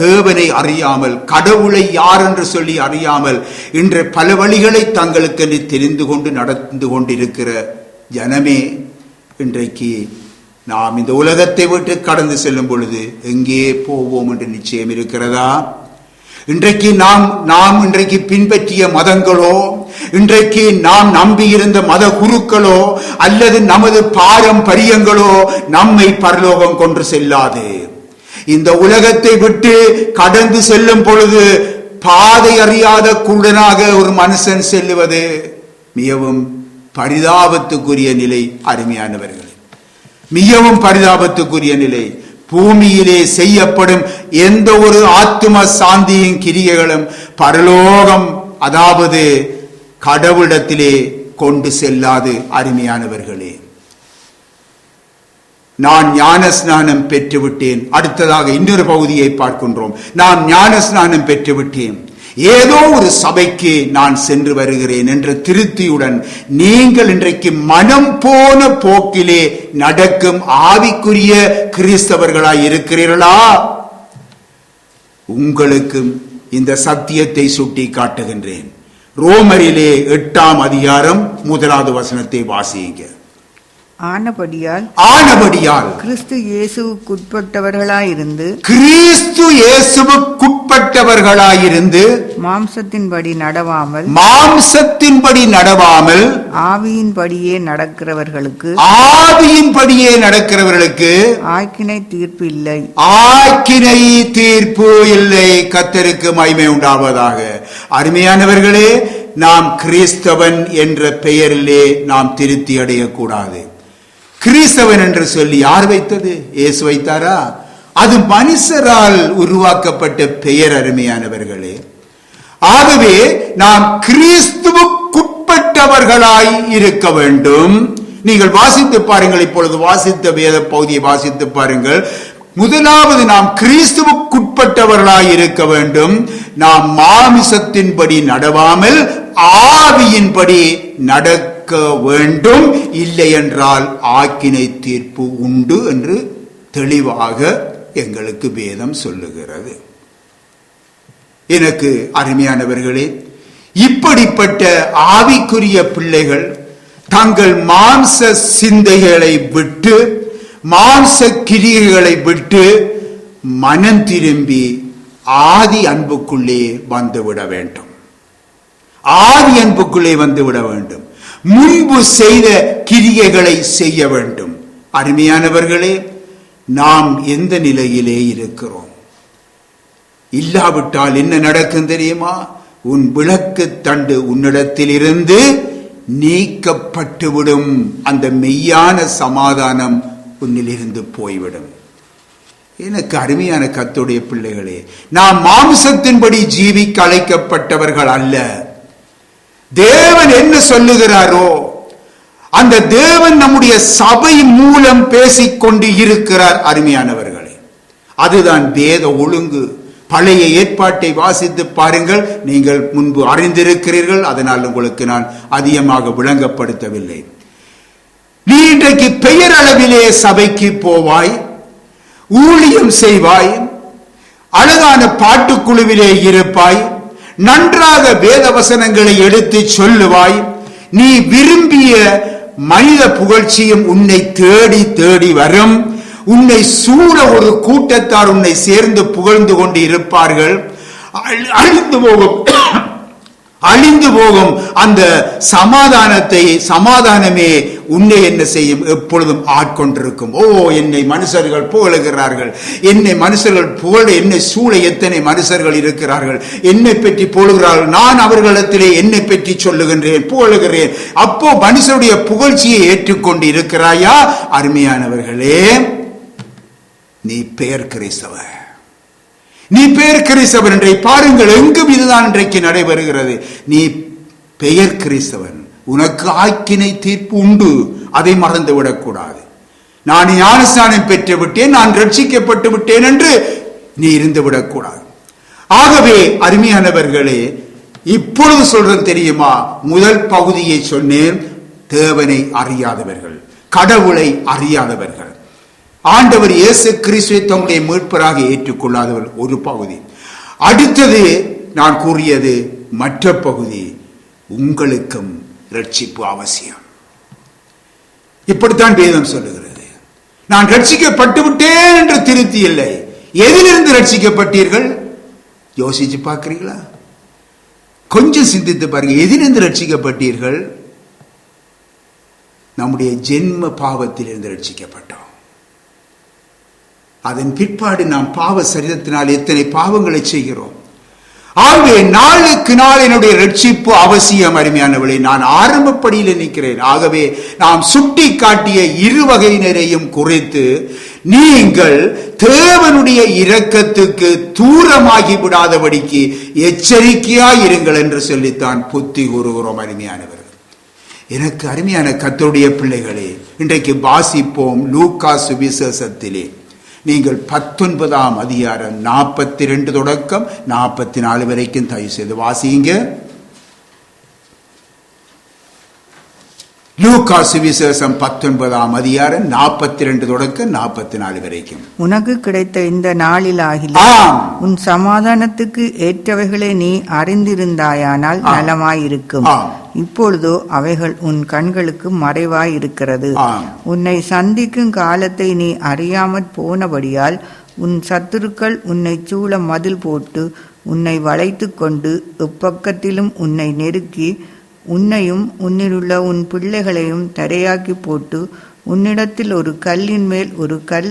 தேவனை அறியாமல், கடவுளை யார் என்று சொல்லி அறியாமல், இன்று பல வழிகளை தங்களுக்கு தெரிந்து கொண்டு நடந்து கொண்டிருக்கிற ஜனமே, இன்றைக்கு நாம் இந்த உலகத்தை விட்டு கடந்து செல்லும் பொழுது எங்கே போவோம் என்று நிச்சயம் இருக்கிறதா? இன்றைக்கு நாம் இன்றைக்கு பின்பற்றிய மதங்களோ, இன்றைக்கு நாம் நம்பியிருந்த மத குருக்களோ அல்லது நமது பாரம்பரியங்களோ நம்மை பரலோகம் கொண்டு செல்லாது. இந்த உலகத்தை விட்டு கடந்து செல்லும் பொழுது பாதை அறியாத குருடனாக ஒரு மனுஷன் செல்லுவது மிகவும் பரிதாபத்துக்குரிய நிலை. அருமையானவர்களே, மிகவும் பரிதாபத்துக்குரிய நிலை. பூமியிலே செய்யப்படும் எந்த ஒரு ஆத்தும சாந்தியின் கிரியைகளும் பரலோகம், அதாவது கடவுளிடத்திலே கொண்டு செல்லாது. அருமையானவர்களே, நான் ஞான ஸ்நானம் பெற்றுவிட்டேன். அடுத்ததாக இன்னொரு பகுதியை பார்க்கின்றோம். நான் ஞான ஸ்நானம் பெற்றுவிட்டேன், ஏதோ ஒரு சபைக்கு நான் சென்று வருகிறேன் என்ற திருப்தியுடன் நீங்கள் இன்றைக்கு மனம் போன போக்கிலே நடக்கும் ஆவிக்குரிய கிறிஸ்தவர்களாய் இருக்கிறீர்களா? உங்களுக்கும் இந்த சத்தியத்தை சுட்டி காட்டுகின்றேன். ரோமரிலே 8ஆம் அதிகாரம் 1வது வசனத்தை வாசியுங்க. ஆனபடியால் கிறிஸ்து இயேசுவுக்குட்பட்டவர்களாயிருந்து மாம்சத்தின்படி நடவாமல் ஆவியின்படியே நடக்கிறவர்களுக்கு ஆக்கினை தீர்ப்பு இல்லை. கர்த்தருக்கு மகிமை உண்டாவதாக. அருமையானவர்களே, நாம் கிறிஸ்தவன் என்ற பெயரிலே நாம் திருப்தி அடையக்கூடாது. கிறிஸ்தவன் என்று சொல்லி யார் வைத்தது? இயேசு வைத்தாரா? அது மனுஷரால் உருவாக்கப்பட்ட பெயர். அருமையானவர்களே, ஆகவே நாம் கிறிஸ்துவுக்குட்பட்டவர்களாய் இருக்க வேண்டும். நீங்கள் வாசித்து பாருங்கள், இப்பொழுது வாசித்த வேத பகுதியை வாசித்து பாருங்கள். முதலாவது நாம் கிறிஸ்துவுக்குட்பட்டவர்களாய் இருக்க வேண்டும். நாம் மாமிசத்தின்படி நடவாமல் ஆவியின்படி நடக்க வேண்டும். இல்லை என்றால் ஆக்கினை தீர்ப்பு உண்டு என்று தெளிவாக எங்களுக்கு வேதம் சொல்லுகிறது. எனக்கு அருமையானவர்களே, இப்படிப்பட்ட ஆவிக்குரிய பிள்ளைகள் தங்கள் மாம்ச சிந்தைகளை விட்டு, மாம்ச கிரியைகளை விட்டு மனம் திரும்பி ஆதி அன்புக்குள்ளே வந்துவிட வேண்டும். ஆதி அன்புக்குள்ளே வந்துவிட வேண்டும். முன்பு செய்த கிரியைகளை செய்ய வேண்டும். அருமையானவர்களே, நாம் எந்த நிலையிலே இருக்கிறோம்? இல்லாவிட்டால் என்ன நடக்கும் தெரியுமா? உன் விளக்கு தண்டு உன்னிடத்திலிருந்து நீக்கப்பட்டுவிடும். அந்த மெய்யான சமாதானம் உன்னிலிருந்து போய்விடும். எனக்கு அருமையான கர்த்தருடைய பிள்ளைகளே, நாம் மாம்சத்தின்படி ஜீவிக்க அழைக்கப்பட்டவர்கள் அல்ல. தேவன் என்ன சொல்லுகிறாரோ அந்த தேவன் நம்முடைய சபை மூலம் பேசிக்கொண்டு இருக்கிறார். அருமையானவர்களே, அதுதான் வேத ஒழுங்கு. பழைய ஏற்பாட்டை வாசித்து பாருங்கள், நீங்கள் முன்பு அறிந்திருக்கிறீர்கள். அதனால் உங்களுக்கு நான் அதிகமாக விளங்கப்படுத்தவில்லை. நீ இன்றைக்கு பெயரளவிலே சபைக்கு போவாய், ஊழியம் செய்வாய், அழகான பாட்டுக்குழுவிலே இருப்பாய், நன்றாக வேத வசனங்களை எடுத்து சொல்லுவாய். நீ விரும்பிய மனித புகழ்ச்சியும் உன்னை தேடி தேடி வரும். உன்னை சூழ ஒரு கூட்டத்தார் உன்னை சேர்ந்து புகழ்ந்து கொண்டு இருப்பார்கள். அழிந்து போகும் அந்த சமாதானமே உன்னை என்ன செய்யும்? எப்பொழுதும் ஆட்கொண்டிருக்கும். ஓ, என்னை மனுஷர்கள் புகழுகிறார்கள், என்னை மனுஷர்கள் புகழ, என்னை சூழ எத்தனை மனுஷர்கள் இருக்கிறார்கள், என்னை பற்றி புகழுகிறார்கள், நான் அவர்களிடத்திலே என்னை பற்றி சொல்லுகின்றேன், புகழுகிறேன். அப்போ மனுஷருடைய புகழ்ச்சியை ஏற்றுக்கொண்டு இருக்கிறாயா? அருமையானவர்களே, நீ பெயர் கிறிஸ்தவ. நீ பெயர் கிறிஸ்தவன் என்றை பாருங்கள், எங்கும் இதுதான் இன்றைக்கு நடைபெறுகிறது. நீ பெயர் கிறிஸ்தவன், உனக்கு ஆக்கினை தீர்ப்பு உண்டு, அதை மறந்து விடக்கூடாது. நான் ஞானஸ்நானம் பெற்று விட்டேன், நான் ரட்சிக்கப்பட்டு விட்டேன் என்று நீ இருந்து விடக்கூடாது. ஆகவே அருமையானவர்களே, இப்பொழுது சொல்றது தெரியுமா? முதல் பகுதியை சொன்னேன், தேவனை அறியாதவர்கள், கடவுளை அறியாதவர்கள், ஆண்டவர் இயேசு கிறிஸ்துவை தம்முடைய மீட்பராக ஏற்றுக்கொள்ளாதவர்கள் ஒரு பகுதி. அடுத்தது நான் கூறியது மற்ற பகுதி, உங்களுக்கும் ரட்சிப்பு அவசியம். இப்படித்தான் வேதம் சொல்லுகிறது. நான் ரட்சிக்கப்பட்டு விட்டேன் என்று திருப்தி இல்லை. எதிலிருந்து ரட்சிக்கப்பட்டீர்கள்? யோசிச்சு பார்க்கிறீங்களா? கொஞ்சம் சிந்தித்து பாருங்க. எதிலிருந்து ரட்சிக்கப்பட்டீர்கள்? நம்முடைய ஜென்ம பாவத்திலிருந்து ரட்சிக்கப்பட்டோம். அதன் பிற்பாடு நாம் பாவ சரீரத்தினால் எத்தனை பாவங்களை செய்கிறோம். ஆகவே நாளுக்கு நாள் என்னுடைய ரட்சிப்பு அவசியம். அருமையானவளை, நான் ஆரம்பப்படியில் நிற்கிறேன். ஆகவே நாம் சுட்டி காட்டிய இரு வகையினரையும் குறித்து நீங்கள் தேவனுடைய இரக்கத்துக்கு தூரமாகி விடாதபடிக்கு எச்சரிக்கையாயிருங்கள் என்று சொல்லித்தான் புத்தி கூறுகிறோம். அருமையானவர்கள், எனக்கு அருமையான கர்த்தருடைய பிள்ளைகளே, இன்றைக்கு வாசிப்போம் லூக்கா சுவிசேஷத்திலே. நீங்கள் 19ஆம் அதிகாரம் 42 தொடக்கம் 44 வரைக்கும் தயவு செய்து வாசிங்க. லூக்கா சுவிசேஷம் 19ஆம் அதிகாரம் 42 தொடக்கம் 44 வரைக்கும். உனக்கு கிடைத்த இந்த நாளிலாகில் உன் சமாதானத்துக்கு ஏற்றவைகளை நீ அறிந்திருந்தாயானால் நலமாயிருக்கும். இப்பொழுதோ அவைகள் உன் கண்களுக்கு மறைவாயிருக்கிறது. உன்னை சந்திக்கும் காலத்தை நீ அறியாமற் போனபடியால் உன் சத்துருக்கள் உன்னை சூழ மதில் போட்டு உன்னை வளைத்து கொண்டு எப்பக்கத்திலும் உன்னை நெருக்கி உன்னையும் உன்னிலுள்ள உன் பிள்ளைகளையும் தரையாக்கி போட்டு உன்னிடத்தில் ஒரு கல்லின் மேல் ஒரு கல்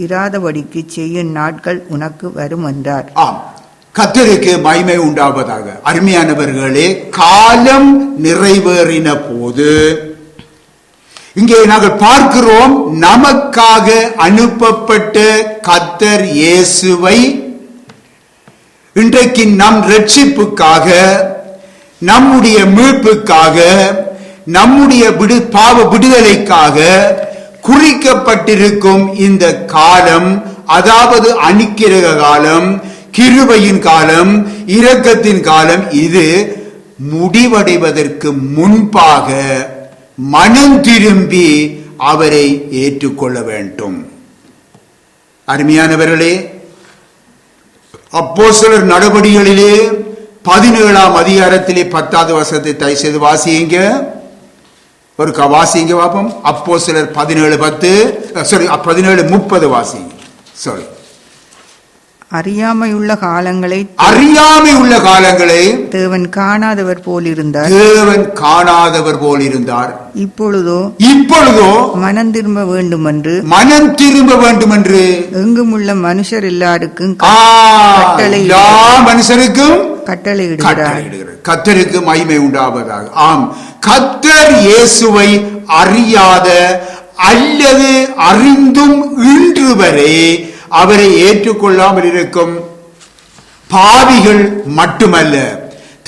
இராதபடிக்கு செய்யும் நாட்கள் உனக்கு வரும் என்றார். கர்த்தருக்கு மகிமை உண்டாவதாக. அருமையானவர்களே, காலம் நிறைவேறின போது இங்கே நாங்கள் பார்க்கிறோம், நமக்காக அனுப்பப்பட்ட கர்த்தர் இயேசுவை இன்றைக்கு நம் ரட்சிப்புக்காக, நம்முடைய மீட்புக்காக, நம்முடைய பாவ விடுதலைக்காக குறிக்கப்பட்டிருக்கும் இந்த காலம், அதாவது அனுக்கிரக காலம், கிருபையின் காலம், இரக்கத்தின் காலம், இது முடிவடைவதற்கு முன்பாக மனம் திரும்பி அவரை ஏற்றுக்கொள்ள வேண்டும். அருமையானவர்களே, அப்போஸ்தலர் நடபடிகளிலே 17ஆம் அதிகாரத்திலே 10வது வசனத்தை தயவு செய்து வாசியுங்க. ஒரு வாசிங்க பாப்போம். அப்போஸ்தலர் 17:30 வாசிங்க. சாரி, அறியாமையுள்ள காலங்களை தேவன் காணாதவர் போல் இருந்தார். இப்பொழுதோ மனம் திரும்ப வேண்டும் என்று எங்குமுள்ள மனுஷர் எல்லாருக்கும் கட்டளையிடுகிறார். கர்த்தருக்கு மகிமை உண்டாவதாக. ஆம், கர்த்தர் இயேசுவை அறியாத அல்லது அறிந்தும் இன்று வரை அவரை ஏற்றுக்கொள்ளாமல் இருக்கும் பாவிகள் மட்டுமல்ல,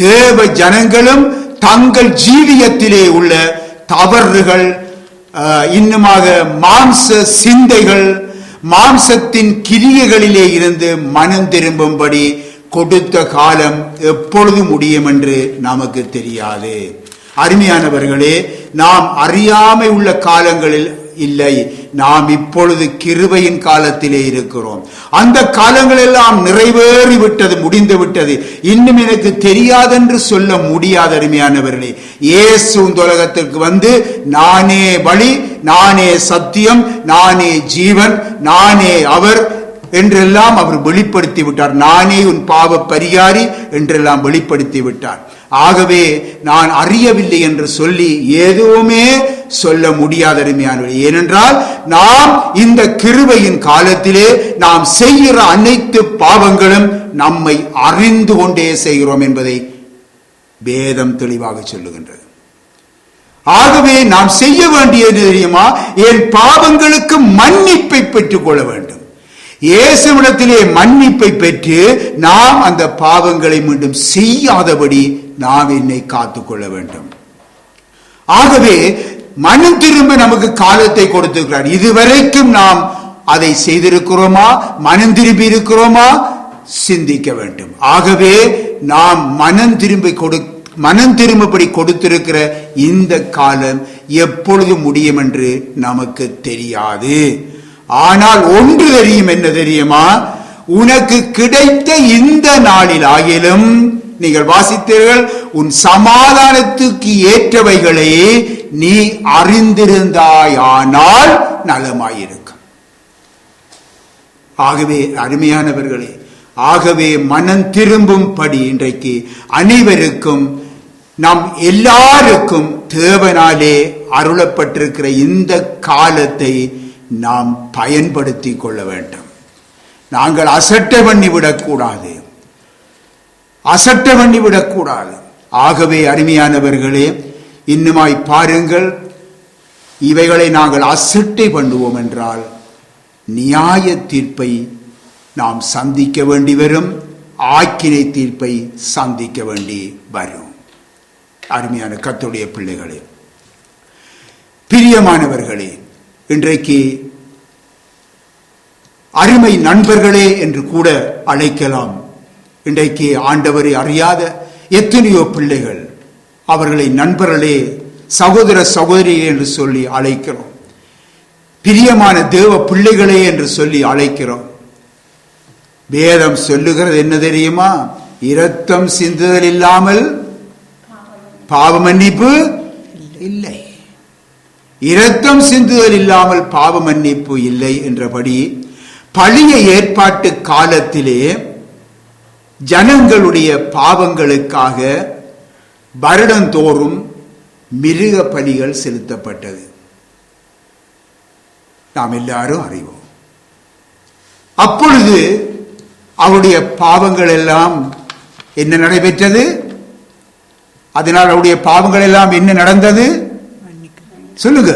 தேவ ஜனங்களும் தங்கள் ஜீவியத்திலே உள்ள தவறுகள், இன்னுமாக மாம்ச சிந்தைகள், மாம்சத்தின் கிரியைகளிலே இருந்து மனம் திரும்பும்படி கொடுத்த காலம் எப்பொழுது முடியும் என்று நமக்கு தெரியாது. அருமையானவர்களே, நாம் அறியாமை உள்ள காலங்களில் இல்லை, நாம் இப்பொழுது கிருபையின் காலத்திலே இருக்கிறோம். அந்த காலங்கள் எல்லாம் நிறைவேறிவிட்டது, முடிந்து விட்டது. இன்னும் எனக்கு தெரியாதென்று சொல்ல முடியாத அருமையானவர்களே, இயேசு இந்த உலகத்திற்கு வந்து நானே வழி, நானே சத்தியம், நானே ஜீவன், நானே அவர் என்றெல்லாம் அவர் வெளிப்படுத்தி விட்டார். நானே உன் பாவ பரிகாரி என்றெல்லாம் வெளிப்படுத்தி விட்டார். ஆகவே நான் அறியவில்லை என்று சொல்லி எதுவுமே சொல்ல முடியாத அருமையானவர்களே. ஏனென்றால் நாம் இந்த கிருபையின் காலத்திலே நாம் செய்கிற அனைத்து பாவங்களும் நம்மை அறிந்து கொண்டே செய்கிறோம் என்பதை வேதம் தெளிவாக சொல்லுகின்றது. ஆகவே நாம் செய்ய வேண்டியது தெரியுமா? என் பாவங்களுக்கு மன்னிப்பை பெற்றுக் கொள்ள வேண்டும். இயேசுவிடத்திலே மன்னிப்பை பெற்று நாம் அந்த பாவங்களை மீண்டும் செய்யாதபடி நாம் என்னை காத்துக்கொள்ள வேண்டும். ஆகவே மனம் திரும்ப நமக்கு காலத்தை கொடுத்திருக்கிறார். இதுவரைக்கும் நாம் அதை செய்திருக்கிறோமா? மனம் திரும்பி இருக்கிறோமா? சிந்திக்க வேண்டும். ஆகவே நாம் மனம் திரும்பப்படி கொடுத்திருக்கிற இந்த காலம் எப்பொழுது முடியும் என்று நமக்கு தெரியாது. ஆனால் ஒன்று தெரியும். என்ன தெரியுமா? உனக்கு கிடைத்த இந்த நாளில் ஆகிலும் நீங்கள் வாசித்தீர்கள், உன் சமாதானத்துக்கு ஏற்றவைகளை நீ அறிந்திருந்தாயானால் நலமாயிருக்கும். ஆகவே அருமையானவர்களே, ஆகவே மனம் திரும்பும்படி இன்றைக்கு அனைவருக்கும், நம் எல்லாருக்கும் தேவனாலே அருளப்பட்டிருக்கிற இந்த காலத்தை நாம் பயன்படுத்தி கொள்ள வேண்டும். நாங்கள் அசட்டை பண்ணிவிடக்கூடாது. ஆகவே அருமையானவர்களே, இன்னுமாய் பாருங்கள், இவைகளை நாங்கள் அசட்டை பண்ணுவோம் என்றால் நியாய தீர்ப்பை நாம் சந்திக்க வேண்டி வரும். ஆக்கினை தீர்ப்பை சந்திக்க வேண்டி வரும். அருமையான கர்த்தருடைய பிள்ளைகளே, பிரியமானவர்களே, இன்றைக்கு அருமை நண்பர்களே என்று கூட அழைக்கலாம். இன்றைக்கு ஆண்டவரை அறியாத எத்தனையோ பிள்ளைகள், அவர்களை நண்பர்களே, சகோதர சகோதரியே என்று சொல்லி அழைக்கிறோம். பிரியமான தேவ பிள்ளைகளே என்று சொல்லி அழைக்கிறோம். வேதம் சொல்லுகிறது என்ன தெரியுமா? இரத்தம் சிந்துதல் இல்லாமல் பாவ மன்னிப்பு இல்லை. இரத்தம் சிந்துதல் இல்லாமல் பாவ மன்னிப்பு இல்லை என்றபடி பழைய ஏற்பாட்டு காலத்திலே ஜனங்களுடைய பாவங்களுக்காக வருடந்தோறும் மிருக பலிகள் செலுத்தப்பட்டது. நாம் எல்லாரும் அறிவோம். அப்பொழுது அவருடைய பாவங்கள் எல்லாம் என்ன நடைபெற்றது? அதனால் அவருடைய பாவங்கள் எல்லாம் என்ன நடந்தது? சொல்லுங்க.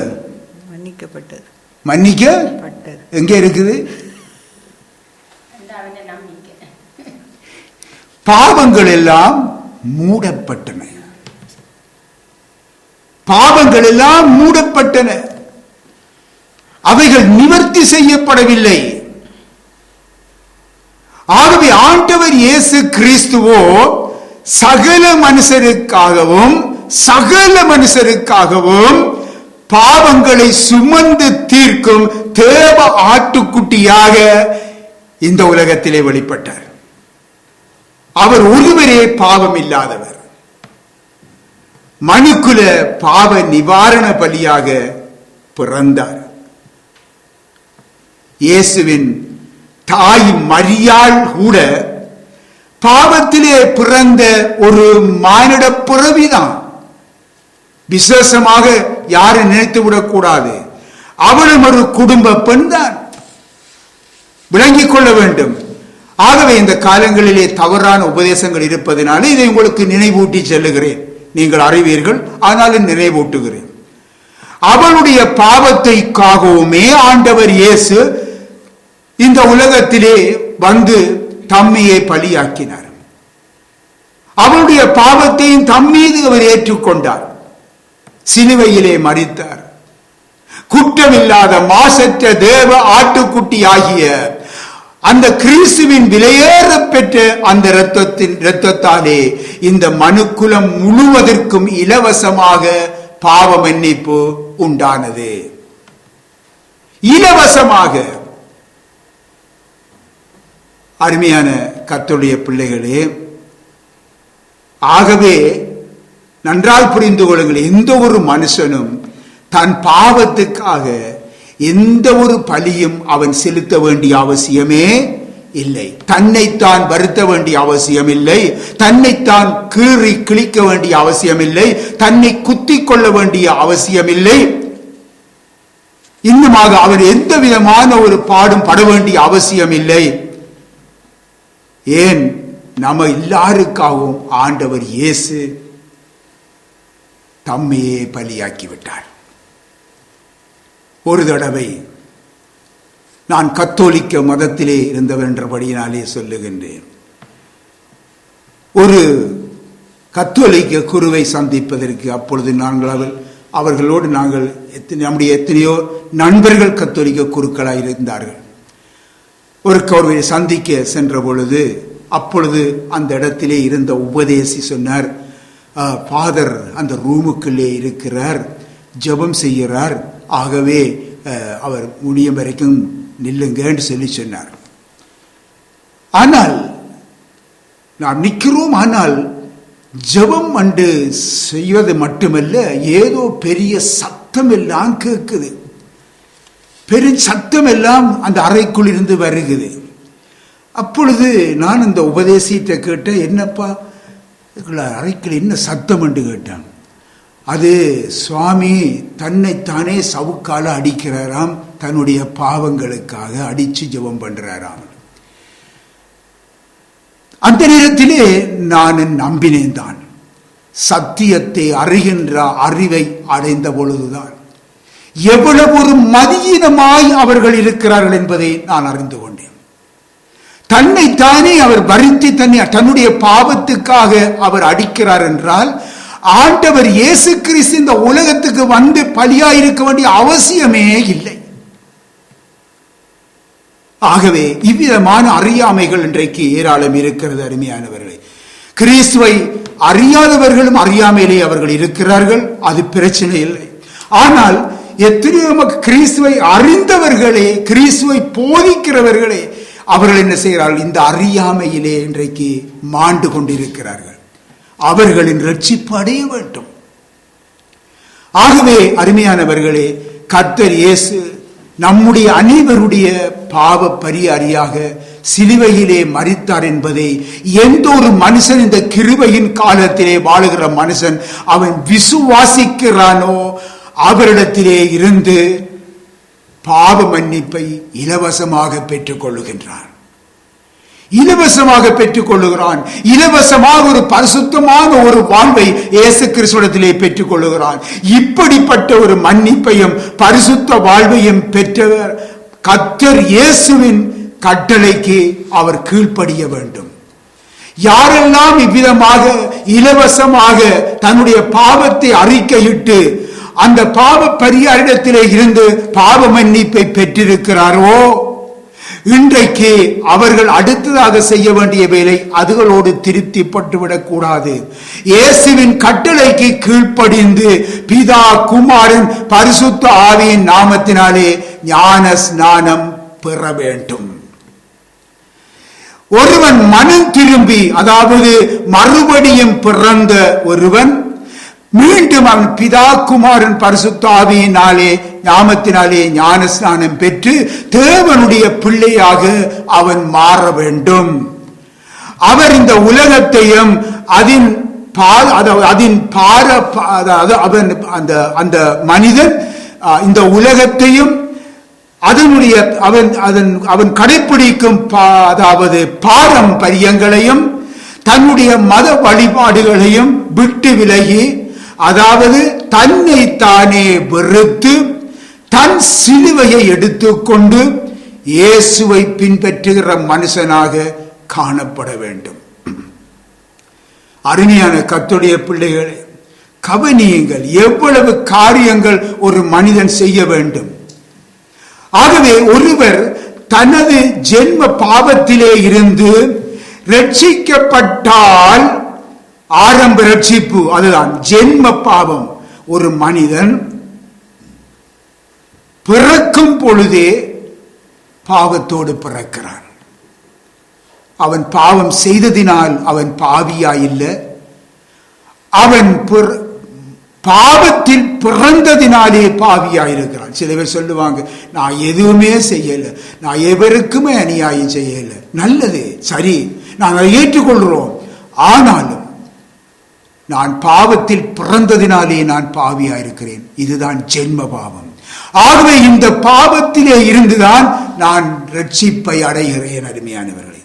மன்னிக்கப்பட்டது. மன்னிக்கப்பட்டது எங்கே இருக்குது? பாவங்கள் எல்லாம் மூடப்பட்டன. பாவங்கள் எல்லாம் மூடப்பட்டன. அவைகள் நிவர்த்தி செய்யப்படவில்லை. ஆகவே ஆண்டவர் இயேசு கிறிஸ்துவோ சகல மனுஷருக்காகவும் பாவங்களை சுமந்து தீர்க்கும் தேவ ஆட்டுக்குட்டியாக இந்த உலகத்திலே வெளிப்பட்டார். அவர் ஒருவரே பாவம் இல்லாதவர். மனுக்குல பாவ நிவாரண பலியாக பிறந்தார். இயேசுவின் தாய் மரியாள் கூட பாவத்திலே பிறந்த ஒரு மானிட பிறவிதான். விசேஷமாக யாரை நினைத்து விடக்கூடாது. அவளும் ஒரு குடும்ப பெண் தான், விளங்கிக் கொள்ள வேண்டும். ஆகவே இந்த காலங்களிலே தவறான உபதேசங்கள் இருப்பதனால இதை உங்களுக்கு நினைவூட்டி செல்லுகிறேன். நீங்கள் அறிவீர்கள், ஆனாலும் நினைவூட்டுகிறேன். அவளுடைய பாவத்தைக்காகவுமே ஆண்டவர் இயேசு இந்த உலகத்திலே வந்து தம்மையை பலியாக்கினார். அவளுடைய பாவத்தையும் தம்மீது அவர் ஏற்றுக்கொண்டார். சிலுவையிலே மரித்தார். குற்றமில்லாத மாசற்ற தேவ ஆட்டுக்குட்டி ஆகிய அந்த கிறிஸ்துவின் விலையேற பெற்ற அந்த இரத்தத்தாலே இந்த மனுக்குலம் முழுவதற்கும் இலவசமாக பாவ மன்னிப்பு உண்டானது. இலவசமாக. அருமையான கர்த்தருடைய பிள்ளைகளே, ஆகவே நன்றால் புரிந்து கொள்ளுங்கள், எந்த ஒரு மனுஷனும் தன் பாவத்துக்காக எந்த ஒரு பலியும் அவன் செலுத்த வேண்டிய அவசியமே இல்லை. தன்னைத்தான் வருத்த வேண்டிய அவசியம் இல்லை. தன்னைத்தான் கீறி கிழிக்க வேண்டிய அவசியம் இல்லை. தன்னை குத்திக் கொள்ள வேண்டிய அவசியம் இல்லை. இன்னுமாக அவன் எந்த விதமான ஒரு பாடும் பட வேண்டிய அவசியம் இல்லை. ஏன்? நம்ம எல்லாருக்காகவும் ஆண்டவர் இயேசு தம்மையே பலியாக்கி விட்டார். ஒரு தடவை நான் கத்தோலிக்க மதத்திலே இருந்தவர் என்றபடியினாலே சொல்லுகின்றேன். ஒரு கத்தோலிக்க குருவை சந்திப்பதற்கு அப்பொழுது அவர்களோடு நாங்கள் நம்முடைய எத்தனையோ நண்பர்கள் கத்தோலிக்க குருக்களாக இருந்தார்கள். ஒருவரை சந்திக்க சென்ற பொழுது அப்பொழுது அந்த இடத்திலே இருந்த உபதேசி சொன்னார், ஃபாதர் அந்த ரூமுக்குள்ளே இருக்கிறார், ஜெபம் செய்கிறார், ஆகவே அவர் முடியும் வரைக்கும் நில்லுங்கன்னு சொல்லி சொன்னார். ஆனால் நாம் நிற்கிறோம், ஆனால் ஜெபம் அண்டு செய்வது மட்டுமல்ல, ஏதோ பெரிய சத்தம் எல்லாம் கேட்குது, பெரிய சத்தம் எல்லாம் அந்த அறைக்குள் இருந்து வருகிறது. அப்பொழுது நான் அந்த உபதேசிட்ட கேட்டேன், என்னப்பா அறைக்குள் என்ன சத்தம் என்று கேட்டான். அது சுவாமி தன்னைத்தானே சவுக்கால அடிக்கிறாராம், தன்னுடைய பாவங்களுக்காக அடிச்சு ஜெபம் பண்றாராம். அந்த நேரத்திலே நான் நம்பினேன் தான். சத்தியத்தை அறிகின்ற அறிவை அடைந்த பொழுதுதான் எவ்வளவு ஒரு மதியீனமாய் அவர்கள் இருக்கிறார்கள் என்பதை நான் அறிந்து கொண்டேன். தன்னைத்தானே அவர் வருத்தி தன்னுடைய பாவத்துக்காக அவர் அடிக்கிறார் என்றால், ஆண்டவர் இயேசு கிறிஸ்து இந்த உலகத்துக்கு வந்து பலியாயிருக்க வேண்டிய அவசியமே இல்லை. ஆகவே இவ்விதமான அறியாமைகள் இன்றைக்கு ஏராளம் இருக்கிறது. அருமையானவர்களே, கிறிஸ்துவை அறியாதவர்களும் அறியாமையிலே அவர்கள் இருக்கிறார்கள், அது பிரச்சனை இல்லை. ஆனால் எத்தனையோ கிறிஸ்துவை அறிந்தவர்களே, கிறிஸ்துவை போதிக்கிறவர்களே, அவர்கள் என்ன செய்கிறார்கள்? இந்த அறியாமையிலே இன்றைக்கு மாண்டு கொண்டிருக்கிறார்கள். அவர்களின் ரட்சிப்பு அடைய வேண்டும். ஆகவே அருமையானவர்களே, கர்த்தர் இயேசு நம்முடைய அனைவருடைய பாவ பரிகாரியாக சிலுவையிலே மரித்தார் என்பதை எந்த ஒரு மனுஷன் இந்த கிருபையின் காலத்திலே வாழுகிற மனுஷன் அவன் விசுவாசிக்கிறானோ அவரிடத்திலே இருந்து பாவ மன்னிப்பை இலவசமாக பெற்றுக் கொள்ளுகின்றான். இலவசமாக பெற்றுக் கொள்ளுகிறான். இலவசமாக ஒரு பரிசுத்தமான ஒரு வாழ்வை இயேசு கிறிஸ்துவிடத்திலே பெற்றுக் கொள்ளுகிறான். இப்படிப்பட்ட ஒரு மன்னிப்பையும் பரிசுத்த வாழ்வையும் பெற்றவர் கர்த்தர் இயேசுவின் கட்டளைக்கு அவர் கீழ்ப்படிய வேண்டும். யாரெல்லாம் இவ்விதமாக இலவசமாக தன்னுடைய பாவத்தை அறிக்கையிட்டு அந்த பாவ பரிகாரத்திலே இருந்து பாவ மன்னிப்பை பெற்றிருக்கிறாரோ, இன்றைக்கு அவர்கள் அடுத்ததாக செய்ய வேண்டிய வேலை அதுகளோடு திருப்திப்பட்டுவிடக் கூடாது. இயேசுவின் கட்டளைக்கு கீழ்ப்படிந்து பிதா குமாரன் பரிசுத்த ஆவியின் நாமத்தினாலே ஞான ஸ்நானம் பெற வேண்டும். ஒருவன் மனம் திரும்பி, அதாவது மறுபடியும் பிறந்த ஒருவன் மீண்டும் அவன் பிதா குமாரன் பரிசுத்த ஆவியினாலே நாமத்தினாலே ஞானஸ்நானம் பெற்று தேவனுடைய பிள்ளையாக அவன் மாற வேண்டும். அவர் இந்த உலகத்தையும் அந்த மனிதன் இந்த உலகத்தையும் அதனுடைய அவன் கடைப்பிடிக்கும் அதாவது பாரம்பரியங்களையும் தன்னுடைய மத வழிபாடுகளையும் விட்டு விலகி, அதாவது தன்னை தானே வெறுத்து தன் சிலுவையை எடுத்துக்கொண்டு இயேசுவை பின்பற்றுகிற மனுஷனாக காணப்பட வேண்டும். அருமையான கர்த்தருடைய பிள்ளைகளே, கவனியுங்கள், எவ்வளவு காரியங்கள் ஒரு மனிதன் செய்ய வேண்டும். ஆகவே ஒருவர் தனது ஜென்ம பாவத்திலே இருந்து ரட்சிக்கப்பட்டால், ஆரம்ப ரட்சிப்பு அதுதான் ஜென்ம பாவம். ஒரு மனிதன் பிறக்கும் பொழுதே பாவத்தோடு பிறக்கிறான். அவன் பாவம் செய்ததினால் அவன் பாவியா இல்லை, அவன் பாவத்தில் பிறந்ததினாலே பாவியா இருக்கிறான். சில பேர் சொல்லுவாங்க, நான் எதுவுமே செய்யல, நான் எவருக்குமே அநியாயம் செய்யல. நல்லது, சரி, நாங்கள் ஏற்றுக்கொள்கிறோம். ஆனாலும் நான் பாவத்தில் பிறந்ததினாலே நான் பாவியா இருக்கிறேன். இதுதான் ஜென்ம பாவம். ஆகவே இந்த பாவத்திலே இருந்துதான் நான் ரட்சிப்பை அடைகிறேன். அருமையானவர்களே,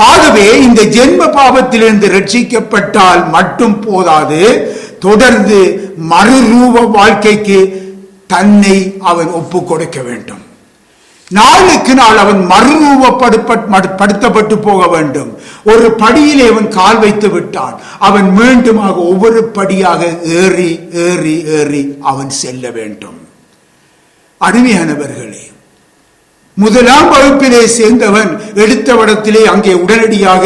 ஆகவே இந்த ஜென்ம பாவத்திலிருந்து ரட்சிக்கப்பட்டால் மட்டும் போதாது, தொடர்ந்து மறுரூப வாழ்க்கைக்கு தன்னை அவன் ஒப்பு கொடுக்க வேண்டும். நாளுக்கு நாள் அவன் மறுரூபப்படுத்தப்பட்டு போக வேண்டும். ஒரு படியிலே அவன் கால் வைத்து விட்டான், அவன் மீண்டுமாக ஒவ்வொரு படியாக ஏறி ஏறி ஏறி அவன் செல்ல வேண்டும். அருமையானவர்களே, முதலாம் வகுப்பிலே சேர்ந்தவன் எடுத்த இடத்திலே அங்கே உடனடியாக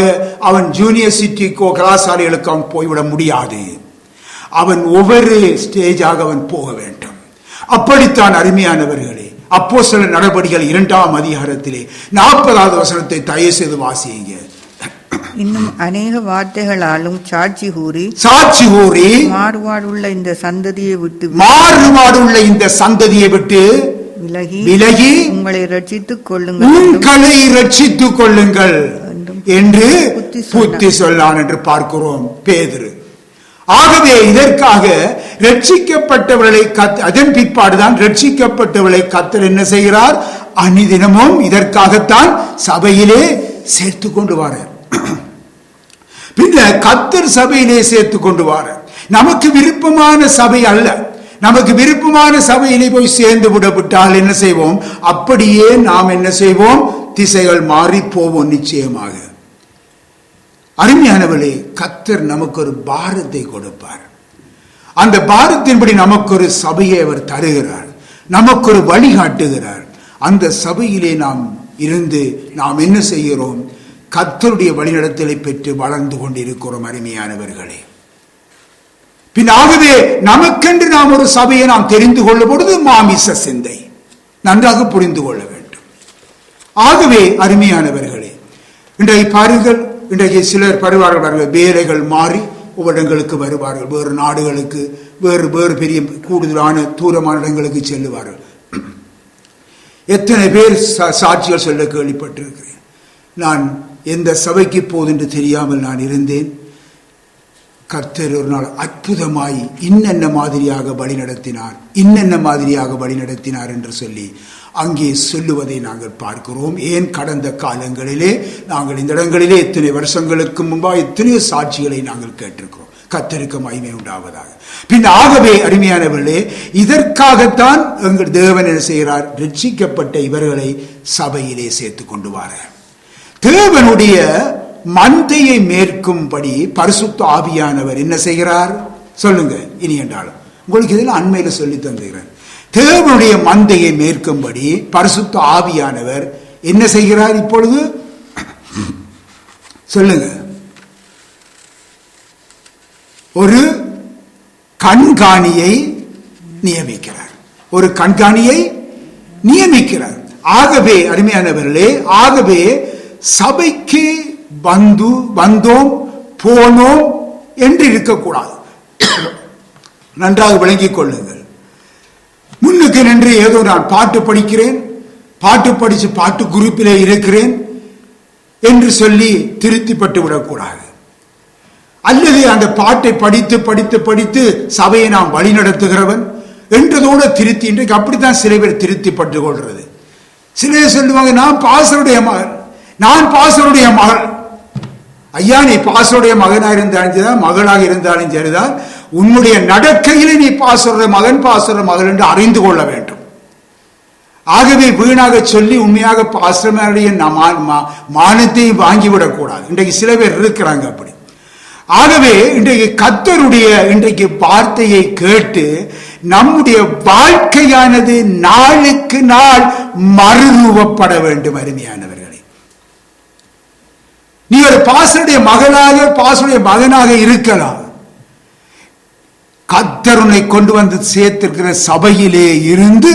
அவன் யூனிவர்சிட்டிக்கோ கலாசாலைகளுக்கு அவன் போய்விட முடியாது. அவன் ஒவ்வொரு ஸ்டேஜாக அவன் போக வேண்டும். அப்படித்தான் அருமையானவர்களே, அப்போஸ்தலர் நடபடிகள் 2ஆம் அதிகாரத்திலே 40வது வசனத்தை தயவு செய்து வாசியுங்க. இன்னும் அநேக வார்த்தைகளாலும் சாட்சி கூறி மாறுபாடுள்ள இந்த சந்ததியை விட்டு விலகி உங்களை ரட்சித்துக் கொள்ளுங்கள் என்று புத்தி சொல்லான் என்று பார்க்கிறோம் பேதுரு. ஆகவே இதற்காக ரட்சிக்கப்பட்டவர்களை அதன் பிற்பாடுதான் ரட்சிக்கப்பட்டவர்களை கர்த்தர் என்ன செய்கிறார்? அனிதினமும் இதற்காகத்தான் சபையிலே சேர்த்து கொண்டு வாரார். பின்ன கர்த்தர் சபையிலே சேர்த்து கொண்டு வாரார். நமக்கு விருப்பமான சபை அல்ல. நமக்கு விருப்பமான சபையிலே போய் சேர்ந்து விடப்பட்டால் என்ன செய்வோம்? அப்படியே நாம் என்ன செய்வோம்? திசைகள் மாறி போவோம் நிச்சயமாக. அருமையானவர்களே, கர்த்தர் நமக்கு ஒரு பாரத்தை கொடுப்பார். அந்த பாரத்தின்படி நமக்கு ஒரு சபையை அவர் தருகிறார், நமக்கு ஒரு வழிகாட்டுகிறார். அந்த சபையிலே நாம் இருந்து நாம் என்ன செய்கிறோம்? கர்த்தருடைய வழிநடத்தலை பெற்று வளர்ந்து கொண்டிருக்கிறோம். அருமையானவர்களே, பின்னாகவே நமக்கென்று நாம் ஒரு சபையை நாம் தெரிந்து கொள்ளும் பொழுது மாமிச சிந்தை நன்றாக புரிந்து கொள்ள வேண்டும். ஆகவே அருமையானவர்களே, இன்றைக்கு பாருங்கள், இன்றைக்கு சிலர் வருவார்கள், வேலைகள் மாறி இடங்களுக்கு வருவார்கள், வேறு நாடுகளுக்கு, வேறு வேறு பெரிய கூடுதலான தூரமான இடங்களுக்கு செல்லுவார்கள். எத்தனை பேர் சாட்சிகள் சொல்ல கேள்விப்பட்டிருக்கிறேன். நான் எந்த சபைக்கு போவதென்று தெரியாமல் நான் இருந்தேன். கர்த்தர் ஒரு நாள் அற்புதமாய் இன்னென்ன மாதிரியாக வழி நடத்தினார் என்று சொல்லி அங்கே சொல்லுவதை நாங்கள் பார்க்கிறோம். ஏன் கடந்த காலங்களிலே நாங்கள் இந்த இடங்களிலே எத்தனை வருஷங்களுக்கு முன்பாக எத்தனையோ சாட்சிகளை நாங்கள் கேட்டிருக்கிறோம். கர்த்தருக்கு மகிமை உண்டாவதாக. பின் ஆகவே அருமையானவர்களே, இதற்காகத்தான் எங்கள் தேவன் என்ன செய்கிறார்? ரட்சிக்கப்பட்ட இவர்களை சபையிலே சேர்த்து கொண்டு வாரார். தேவனுடைய மந்தையை மேற்கும்படி பரிசுத்த ஆவியானவர் என்ன செய்கிறார்? சொல்லுங்க இனி என்றாலும் உங்களுக்கு இதில் அண்மையில் சொல்லி தந்துகிறேன். தேவனுடைய மந்தையை மேற்கும்படி பரிசுத்த ஆவியானவர் என்ன செய்கிறார்? இப்பொழுது சொல்லுங்க. ஒரு கண்காணியை நியமிக்கிறார். ஆகவே அருமையானவர்களே, ஆகவே சபைக்கு வந்தோம் போனோம் என்று இருக்கக்கூடாது. நன்றாக விளங்கிக் கொள்ளுங்கள். முன்னுக்கு நின்று ஏதோ நான் பாட்டு படிக்கிறேன், பாட்டு படிச்சு பாட்டு குரூப்பிலே இருக்கிறேன் என்று சொல்லி திருப்திப்பட்டு விடக்கூடாது. அல்லது அந்த பாட்டை படித்து படித்து படித்து சபையை நாம் வழி நடத்துகிறவன் என்றதோடு திருத்தி, இன்றைக்கு அப்படித்தான் சில பேர் திருப்திப்பட்டு கொள்றது. சிலர் சொல்லுவாங்க, நான் பாஸ்டருடைய மகள். ஐயா, நீ பாஸ்டருடைய மகனாக இருந்தாலும் சரிதான், மகளாக இருந்தாலும் சரிதான், உன்னுடைய நடக்கையிலே நீ பாஸ்டருடைய மகள் என்று அறிந்து கொள்ள வேண்டும். ஆகவே வீணாக சொல்லி உண்மையாக பாஸ்டருடைய மானத்தை வாங்கிவிடக்கூடாது. இன்றைக்கு சில பேர் இருக்கிறாங்க அப்படி. ஆகவே இன்றைக்கு கர்த்தருடைய இன்றைக்கு வார்த்தையை கேட்டு நம்முடைய வாழ்க்கையானது நாளுக்கு நாள் மறுரூபப்பட வேண்டும். அருமையானவர்களே, நீ ஒரு பாஸ்டருடைய மகனாக இருக்கலாம். கர்த்தர் உன்னை கொண்டு வந்து சேர்த்திருக்கிற சபையிலே இருந்து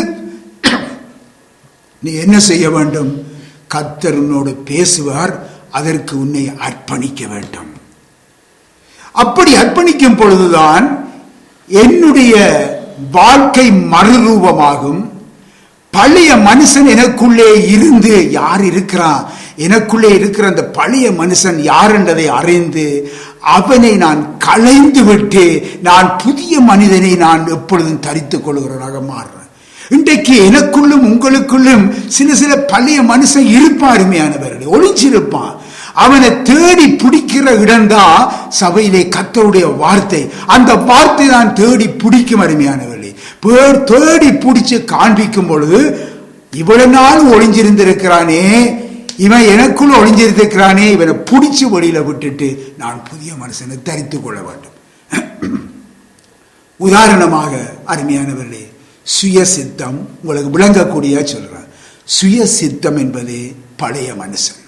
நீ என்ன செய்ய வேண்டும்? கர்த்தர் உன்னோடு பேசுவார். அதற்கு உன்னை அர்ப்பணிக்க வேண்டும். அப்படி அர்ப்பணிக்கும் பொழுதுதான் என்னுடைய வாழ்க்கை மறுரூபமாகும். பழைய மனுஷன் எனக்குள்ளே இருந்து யார் இருக்கிறான், எனக்குள்ளே இருக்கிற அந்த பழைய மனுஷன் யார் என்பதை அறிந்து அவனை நான் களைந்து விட்டு நான் புதிய மனிதனை நான் எப்பொழுதும் தரித்துக் கொள்கிறவனாக மாறுறேன். இன்றைக்கு எனக்குள்ளும் உங்களுக்குள்ளும் சில பழைய மனுஷன் இருப்பாருமையானவர்களே, ஒளிஞ்சிருப்பான். அவனை தேடி பிடிக்கிற இடம்தான் சபையிலே கர்த்தருடைய வார்த்தை. அந்த வார்த்தை தான் தேடி பிடிக்கும். அருமையானவர்களே, தேடி பிடிச்சு காண்பிக்கும் பொழுது இவ்வளவு நாள் ஒளிஞ்சிருந்திருக்கிறானே, இவன் எனக்குள்ள ஒளிஞ்சிருந்திருக்கிறானே, இவனை பிடிச்சு வெளியில விட்டுட்டு நான் புதிய மனுஷனை தரித்துக் கொள்ள வேண்டும். உதாரணமாக அருமையானவர்களே, சுய சித்தம் உங்களுக்கு விளங்கக்கூடிய சொல்றேன். சுய சித்தம் என்பது பழைய மனுஷன்,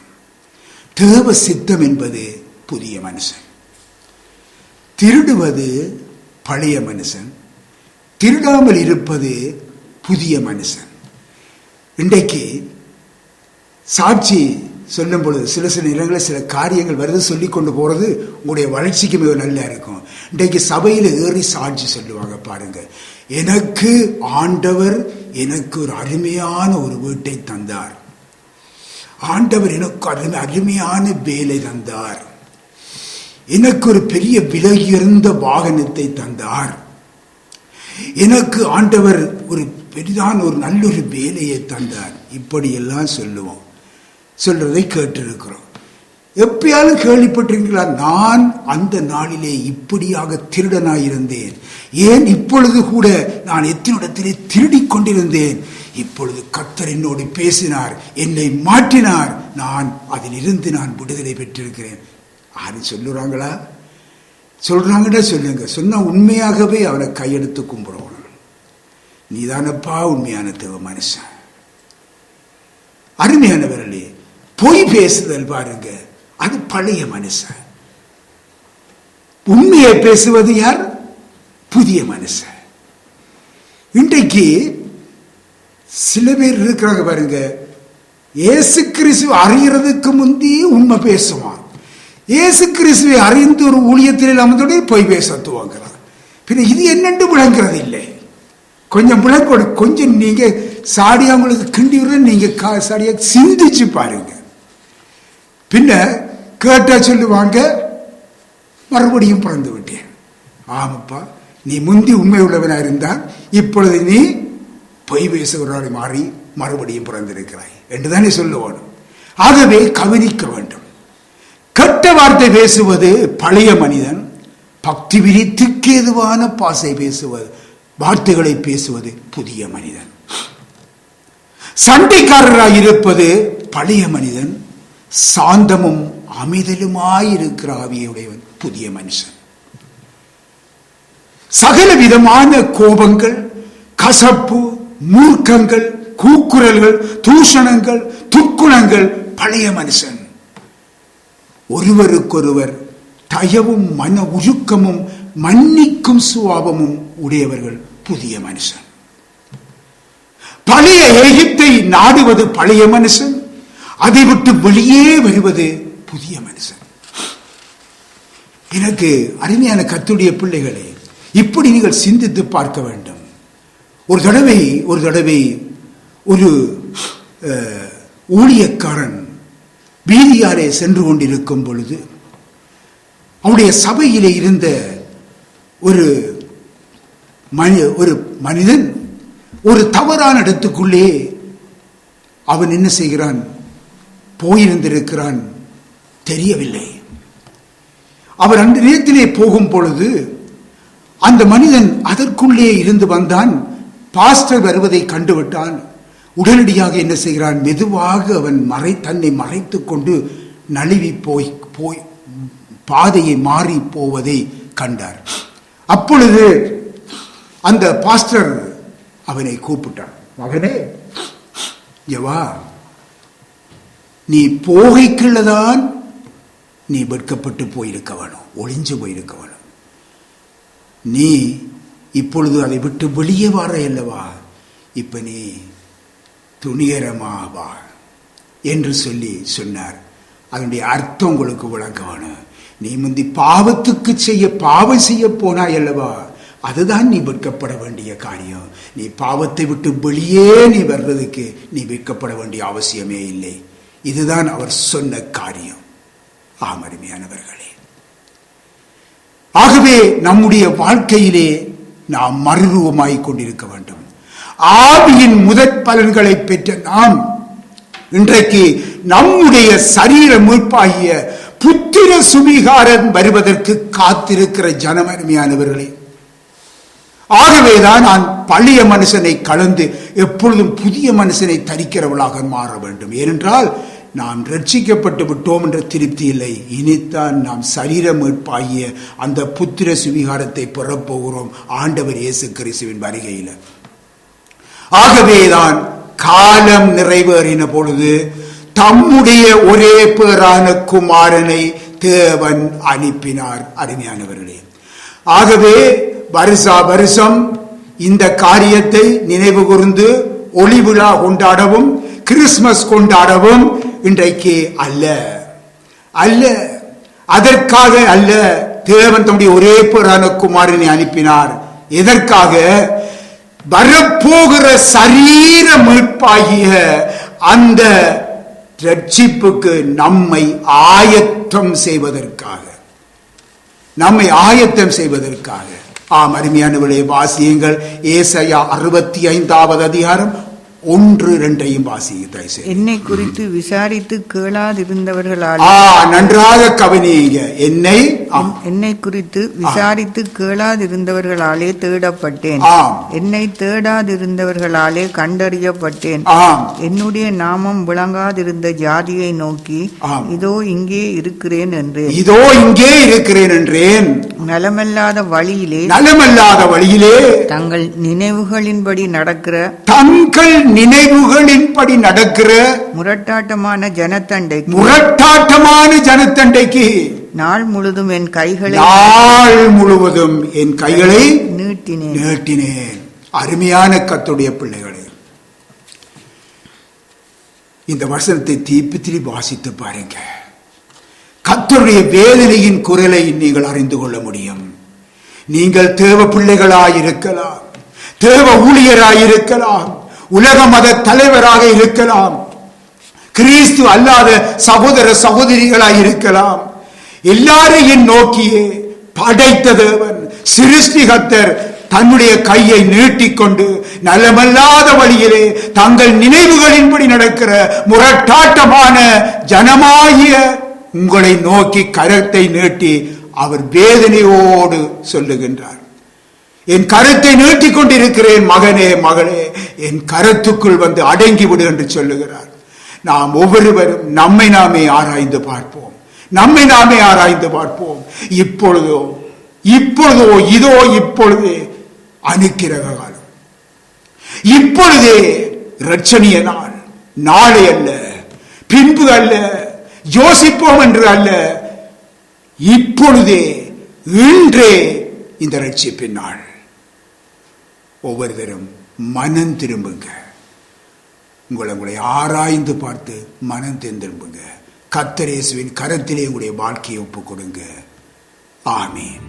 தேவ சித்தம் என்பது புதிய மனுஷன். திருடுவது பழைய மனுஷன், திருடாமல் இருப்பது புதிய மனுஷன். இன்றைக்கு சாட்சி சொல்லும் பொழுது சில நேரங்களில் சில காரியங்கள் வருது சொல்லி கொண்டு போறது உங்களுடைய வளர்ச்சிக்கு மிக நல்லா இருக்கும். இன்றைக்கு சபையில் ஏறி சாட்சி சொல்லுவாங்க பாருங்க, எனக்கு ஆண்டவர் எனக்கு ஒரு அருமையான ஒரு வீட்டை தந்தார், ஆண்டவர் எனக்கு அருமையான வேலை தந்தார், எனக்கு ஒரு பெரிய விலையுயர்ந்த வாகனத்தை தந்தார், எனக்கு ஆண்டவர் ஒரு பெரிதான ஒரு நல்ல ஒரு வேலையை தந்தார். இப்படியெல்லாம் சொல்லுவோம், சொல்றதை கேட்டிருக்கிறோம். எப்பயாலும் கேள்விப்பட்டிருக்கீங்களா, நான் அந்த நாளிலே இப்படியாக திருடனாயிருந்தேன், ஏன் இப்பொழுது கூட நான் எத்தனிடத்திலே திருடிக் கொண்டிருந்தேன், இப்பொழுது கர்த்தர் என்னோடு பேசினார், என்னை மாற்றினார், நான் அதிலிருந்து நான் விடுதலை பெற்றிருக்கிறேன். யாரும் சொல்லுறாங்களா? சொல்றாங்கடா சொல்லுங்க. சொன்னா உண்மையாகவே அவனை கையெடுத்து கும்பிடுவான். நீதானப்பா உண்மையான தேவ மனுஷன். அருமையானவர்களே, பொய் பேசுதல் பாருங்க, அது பழைய மனுஷன். உண்மையை பேசுவது யார்? புதிய மனுஷன். இன்றைக்கு சில பேர் இருக்கிறாங்க பாருங்க, இயேசு கிறிஸ்துவை அறியறதுக்கு முந்தி உண்மை பேசுவான், இயேசு கிறிஸ்துவை அறிந்து ஒரு ஊழியத்தில் அமர்ந்தோட பொய் பேச துவங்குறான். பின்ன இது என்னென்று விளங்குறது இல்லை. கொஞ்சம் விளங்கோடு, கொஞ்சம் நீங்க சாடியா உங்களுக்கு கிண்டி விடுற, நீங்க சாடியா சிந்திச்சு பாருங்க. பின்ன கேட்டா சொல்லுவாங்க, மறுபடியும் பிறந்து விட்டேன். ஆமாப்பா, நீ முந்தி உண்மை உள்ளவனா இருந்தால் இப்பொழுது நீ பொய் பேசுகிறவரை மாறி மறுபடியும் பிறந்திருக்கிறாய் என்றுதானே சொல்லுவான். ஆகவே கவனிக்க வேண்டும். கெட்ட வார்த்தை பேசுவது பழைய மனிதன், பக்தி விரித்துக்கு ஏதுவான பாசை பேசுவது, வார்த்தைகளை பேசுவது புதிய மனிதன். சண்டைக்காரராய் இருப்பது பழைய மனிதன், சாந்தமும் அமைதலுமாயிருக்கிற ஆவியுடையவன் புதிய மனுஷன். சகல விதமான கோபங்கள், கசப்பு, மூர்க்கங்கள், கூக்குரல்கள், தூஷணங்கள், துர்க்குணங்கள் பழைய மனுஷன். ஒருவருக்கொருவர் தயவும் மன உருக்கமும் மன்னிக்கும் சுபாவமும் உடையவர்கள் புதிய மனுஷன். பழைய எகிப்தை நாடுவது பழைய மனுஷன், அதை விட்டு வெளியே வருவது புதிய மனுஷன். எனக்கு அருமையான கர்த்தருடைய பிள்ளைகளே, இப்படி நீங்கள் சிந்தித்து பார்க்க வேண்டும். ஒரு தடவை ஒரு ஊழியக்காரன் வீதியாலே சென்று கொண்டிருக்கும் பொழுது அவருடைய சபையிலே இருந்த ஒரு மனிதன் ஒரு தவறான இடத்துக்குள்ளே அவன் என்ன செய்கிறான், போயிருந்திருக்கிறான், தெரியவில்லை. அவர் அந்த நேரத்திலே போகும் பொழுது அந்த மனிதன் அதற்குள்ளே இருந்து வந்தான். பாஸ்டர் வருவதை கண்டுவிட்டான். உடனடியாக என்ன செய்கிறான், மெதுவாக அவன் தன்னை மறைத்துக் கொண்டு நழுவி போய் பாதையை மாறி போவதை கண்டார். அப்பொழுது அந்த பாஸ்டர் அவனை கூப்பிட்டான், மகனே வா, நீ போகைக்குள்ளதான் நீ வெட்கப்பட்டு போயிருக்க வேணும், ஒளிஞ்சு போயிருக்க வேணும். நீ இப்பொழுது அதை விட்டு வெளியே வர அல்லவா, இப்ப நீ துணிகரமாவா என்று சொன்னார். அதனுடைய அர்த்தம் உங்களுக்கு விளங்க வேணும். நீ முந்தி பாவம் செய்ய போனாய் அல்லவா, அதுதான் நீ வெட்கப்பட வேண்டிய காரியம். நீ பாவத்தை விட்டு வெளியே நீ வர்றதுக்கு நீ வெட்கப்பட வேண்டிய அவசியமே இல்லை. இதுதான் அவர் சொன்ன காரியம். அருமையானவர்களே, ஆகவே நம்முடைய வாழ்க்கையிலே நாம் மறுரூபமாகிக் கொண்டிருக்க வேண்டும். ஆவியின் முதற் பலன்களை பெற்ற நாம் இன்றைக்கு நம்முடைய சரீர மீட்பாகிய புத்திர சுவிகாரம் வருவதற்கு காத்திருக்கிற ஜனம். அருமையானவர்களே, ஆகவேதான் நான் பழைய மனுஷனை கலந்து எப்பொழுதும் புதிய மனுஷனை தரிக்கிறவளாக மாற வேண்டும். ஏனென்றால் நாம் ரட்சிக்கப்பட்டு விட்டோம் என்ற திருப்தி இல்லை. இனித்தான் நாம் சரீர மீட்பாகிய அந்த புத்திர சுவிகாரத்தை பெறப்போகிறோம் ஆண்டவர் இயேசு கிறிஸ்துவின் வருகையில். ஆகவேதான் காலம் நிறைவேறின பொழுது தம்முடைய ஒரே பேரான குமாரனை தேவன் அனுப்பினார். அருமையானவர்களே, ஆகவே வருஷா வருஷம் இந்த காரியத்தை நினைவு கூர்ந்து ஒளி விழா கொண்டாடவும் கிறிஸ்துமஸ் கொண்டாடவும் இன்றைக்கு அல்ல அல்ல, அதற்காக அல்ல. தேவன் தம்முடைய ஒரே பேரான குமாரனை அனுப்பினார். எதற்காக? வரப்போகிற சரீர மீட்பாகிய அந்த ரட்சிப்புக்கு நம்மை ஆயத்தம் செய்வதற்காக, நம்மை ஆயத்தம் செய்வதற்காக. ஆம், அருமையானவர்களே, வாசியுங்கள். ஏசாயா 65வது அதிகாரம் 1-2 வாசியுங்கள். என்னை குறித்து விசாரித்து கேளாதிருந்தவர்களால், நன்றாக கவனியுங்க. என்னை குறித்து விசாரித்து கேளாதிருந்தவர்களாலே தேடப்பட்டேன், என்னை தேடாதிருந்தவர்களாலே கண்டறியப்பட்டேன். என்னுடைய நாமம் விளங்காதிருந்த ஜாதியை நோக்கி இதோ இங்கே இருக்கிறேன் என்றேன். நலமல்லாத வழியிலே தங்கள் நினைவுகளின்படி நடக்கிற முரட்டாட்டமான ஜனத்தண்டைக்கு நாள் முழுதும் என் கைகளை நீட்டினேன். அருமையான கர்த்தருடைய பிள்ளைகளே, இந்த வசனத்தை திருப்பி வாசித்து பாருங்க. கர்த்தருடைய வேதனையின் குரலை நீங்கள் அறிந்து கொள்ள முடியும். நீங்கள் தேவ பிள்ளைகளாயிருக்கலாம், தேவ ஊழியராயிருக்கலாம், உலக மத தலைவராக இருக்கலாம், கிறிஸ்து அல்லாத சகோதர சகோதரிகளாயிருக்கலாம். எல்லாரையும் நோக்கியே படைத்த தேவன் சிருஷ்டிகர்த்தர் தன்னுடைய கையை நீட்டிக்கொண்டு நலமல்லாத வழியிலே தங்கள் நினைவுகளின்படி நடக்கிற முரட்டாட்டமான ஜனமாகிய உங்களை நோக்கி கரத்தை நீட்டி அவர் வேதனையோடு சொல்லுகின்றார். என் கரத்தை நீட்டிக் கொண்டிருக்கிறேன், மகனே மகளே, என் கரத்துக்குள் வந்து அடங்கிவிடு என்று சொல்லுகிறார். நாம் ஒவ்வொருவரும் நம்மை நாமே ஆராய்ந்து பார்ப்போம். இப்பொழுதோ இப்பொழுதே அனுக்கிரக காலம், இப்பொழுதே இரட்சணிய நாள். நாளை அல்ல, பின்பு அல்ல, யோசிப்போம் என்று அல்ல, இப்பொழுதே இன்றே இந்த ரட்சிப்பின் நாள். ஒவ்வொருவரும் மனம் திரும்புங்க. உங்களை ஆராய்ந்து பார்த்து மனம் திரும்புங்க. கர்த்தர் இயேசுவின் கரத்திலே உங்களுடைய வாழ்க்கையை ஒப்புக் கொடுங்க. ஆமீன்.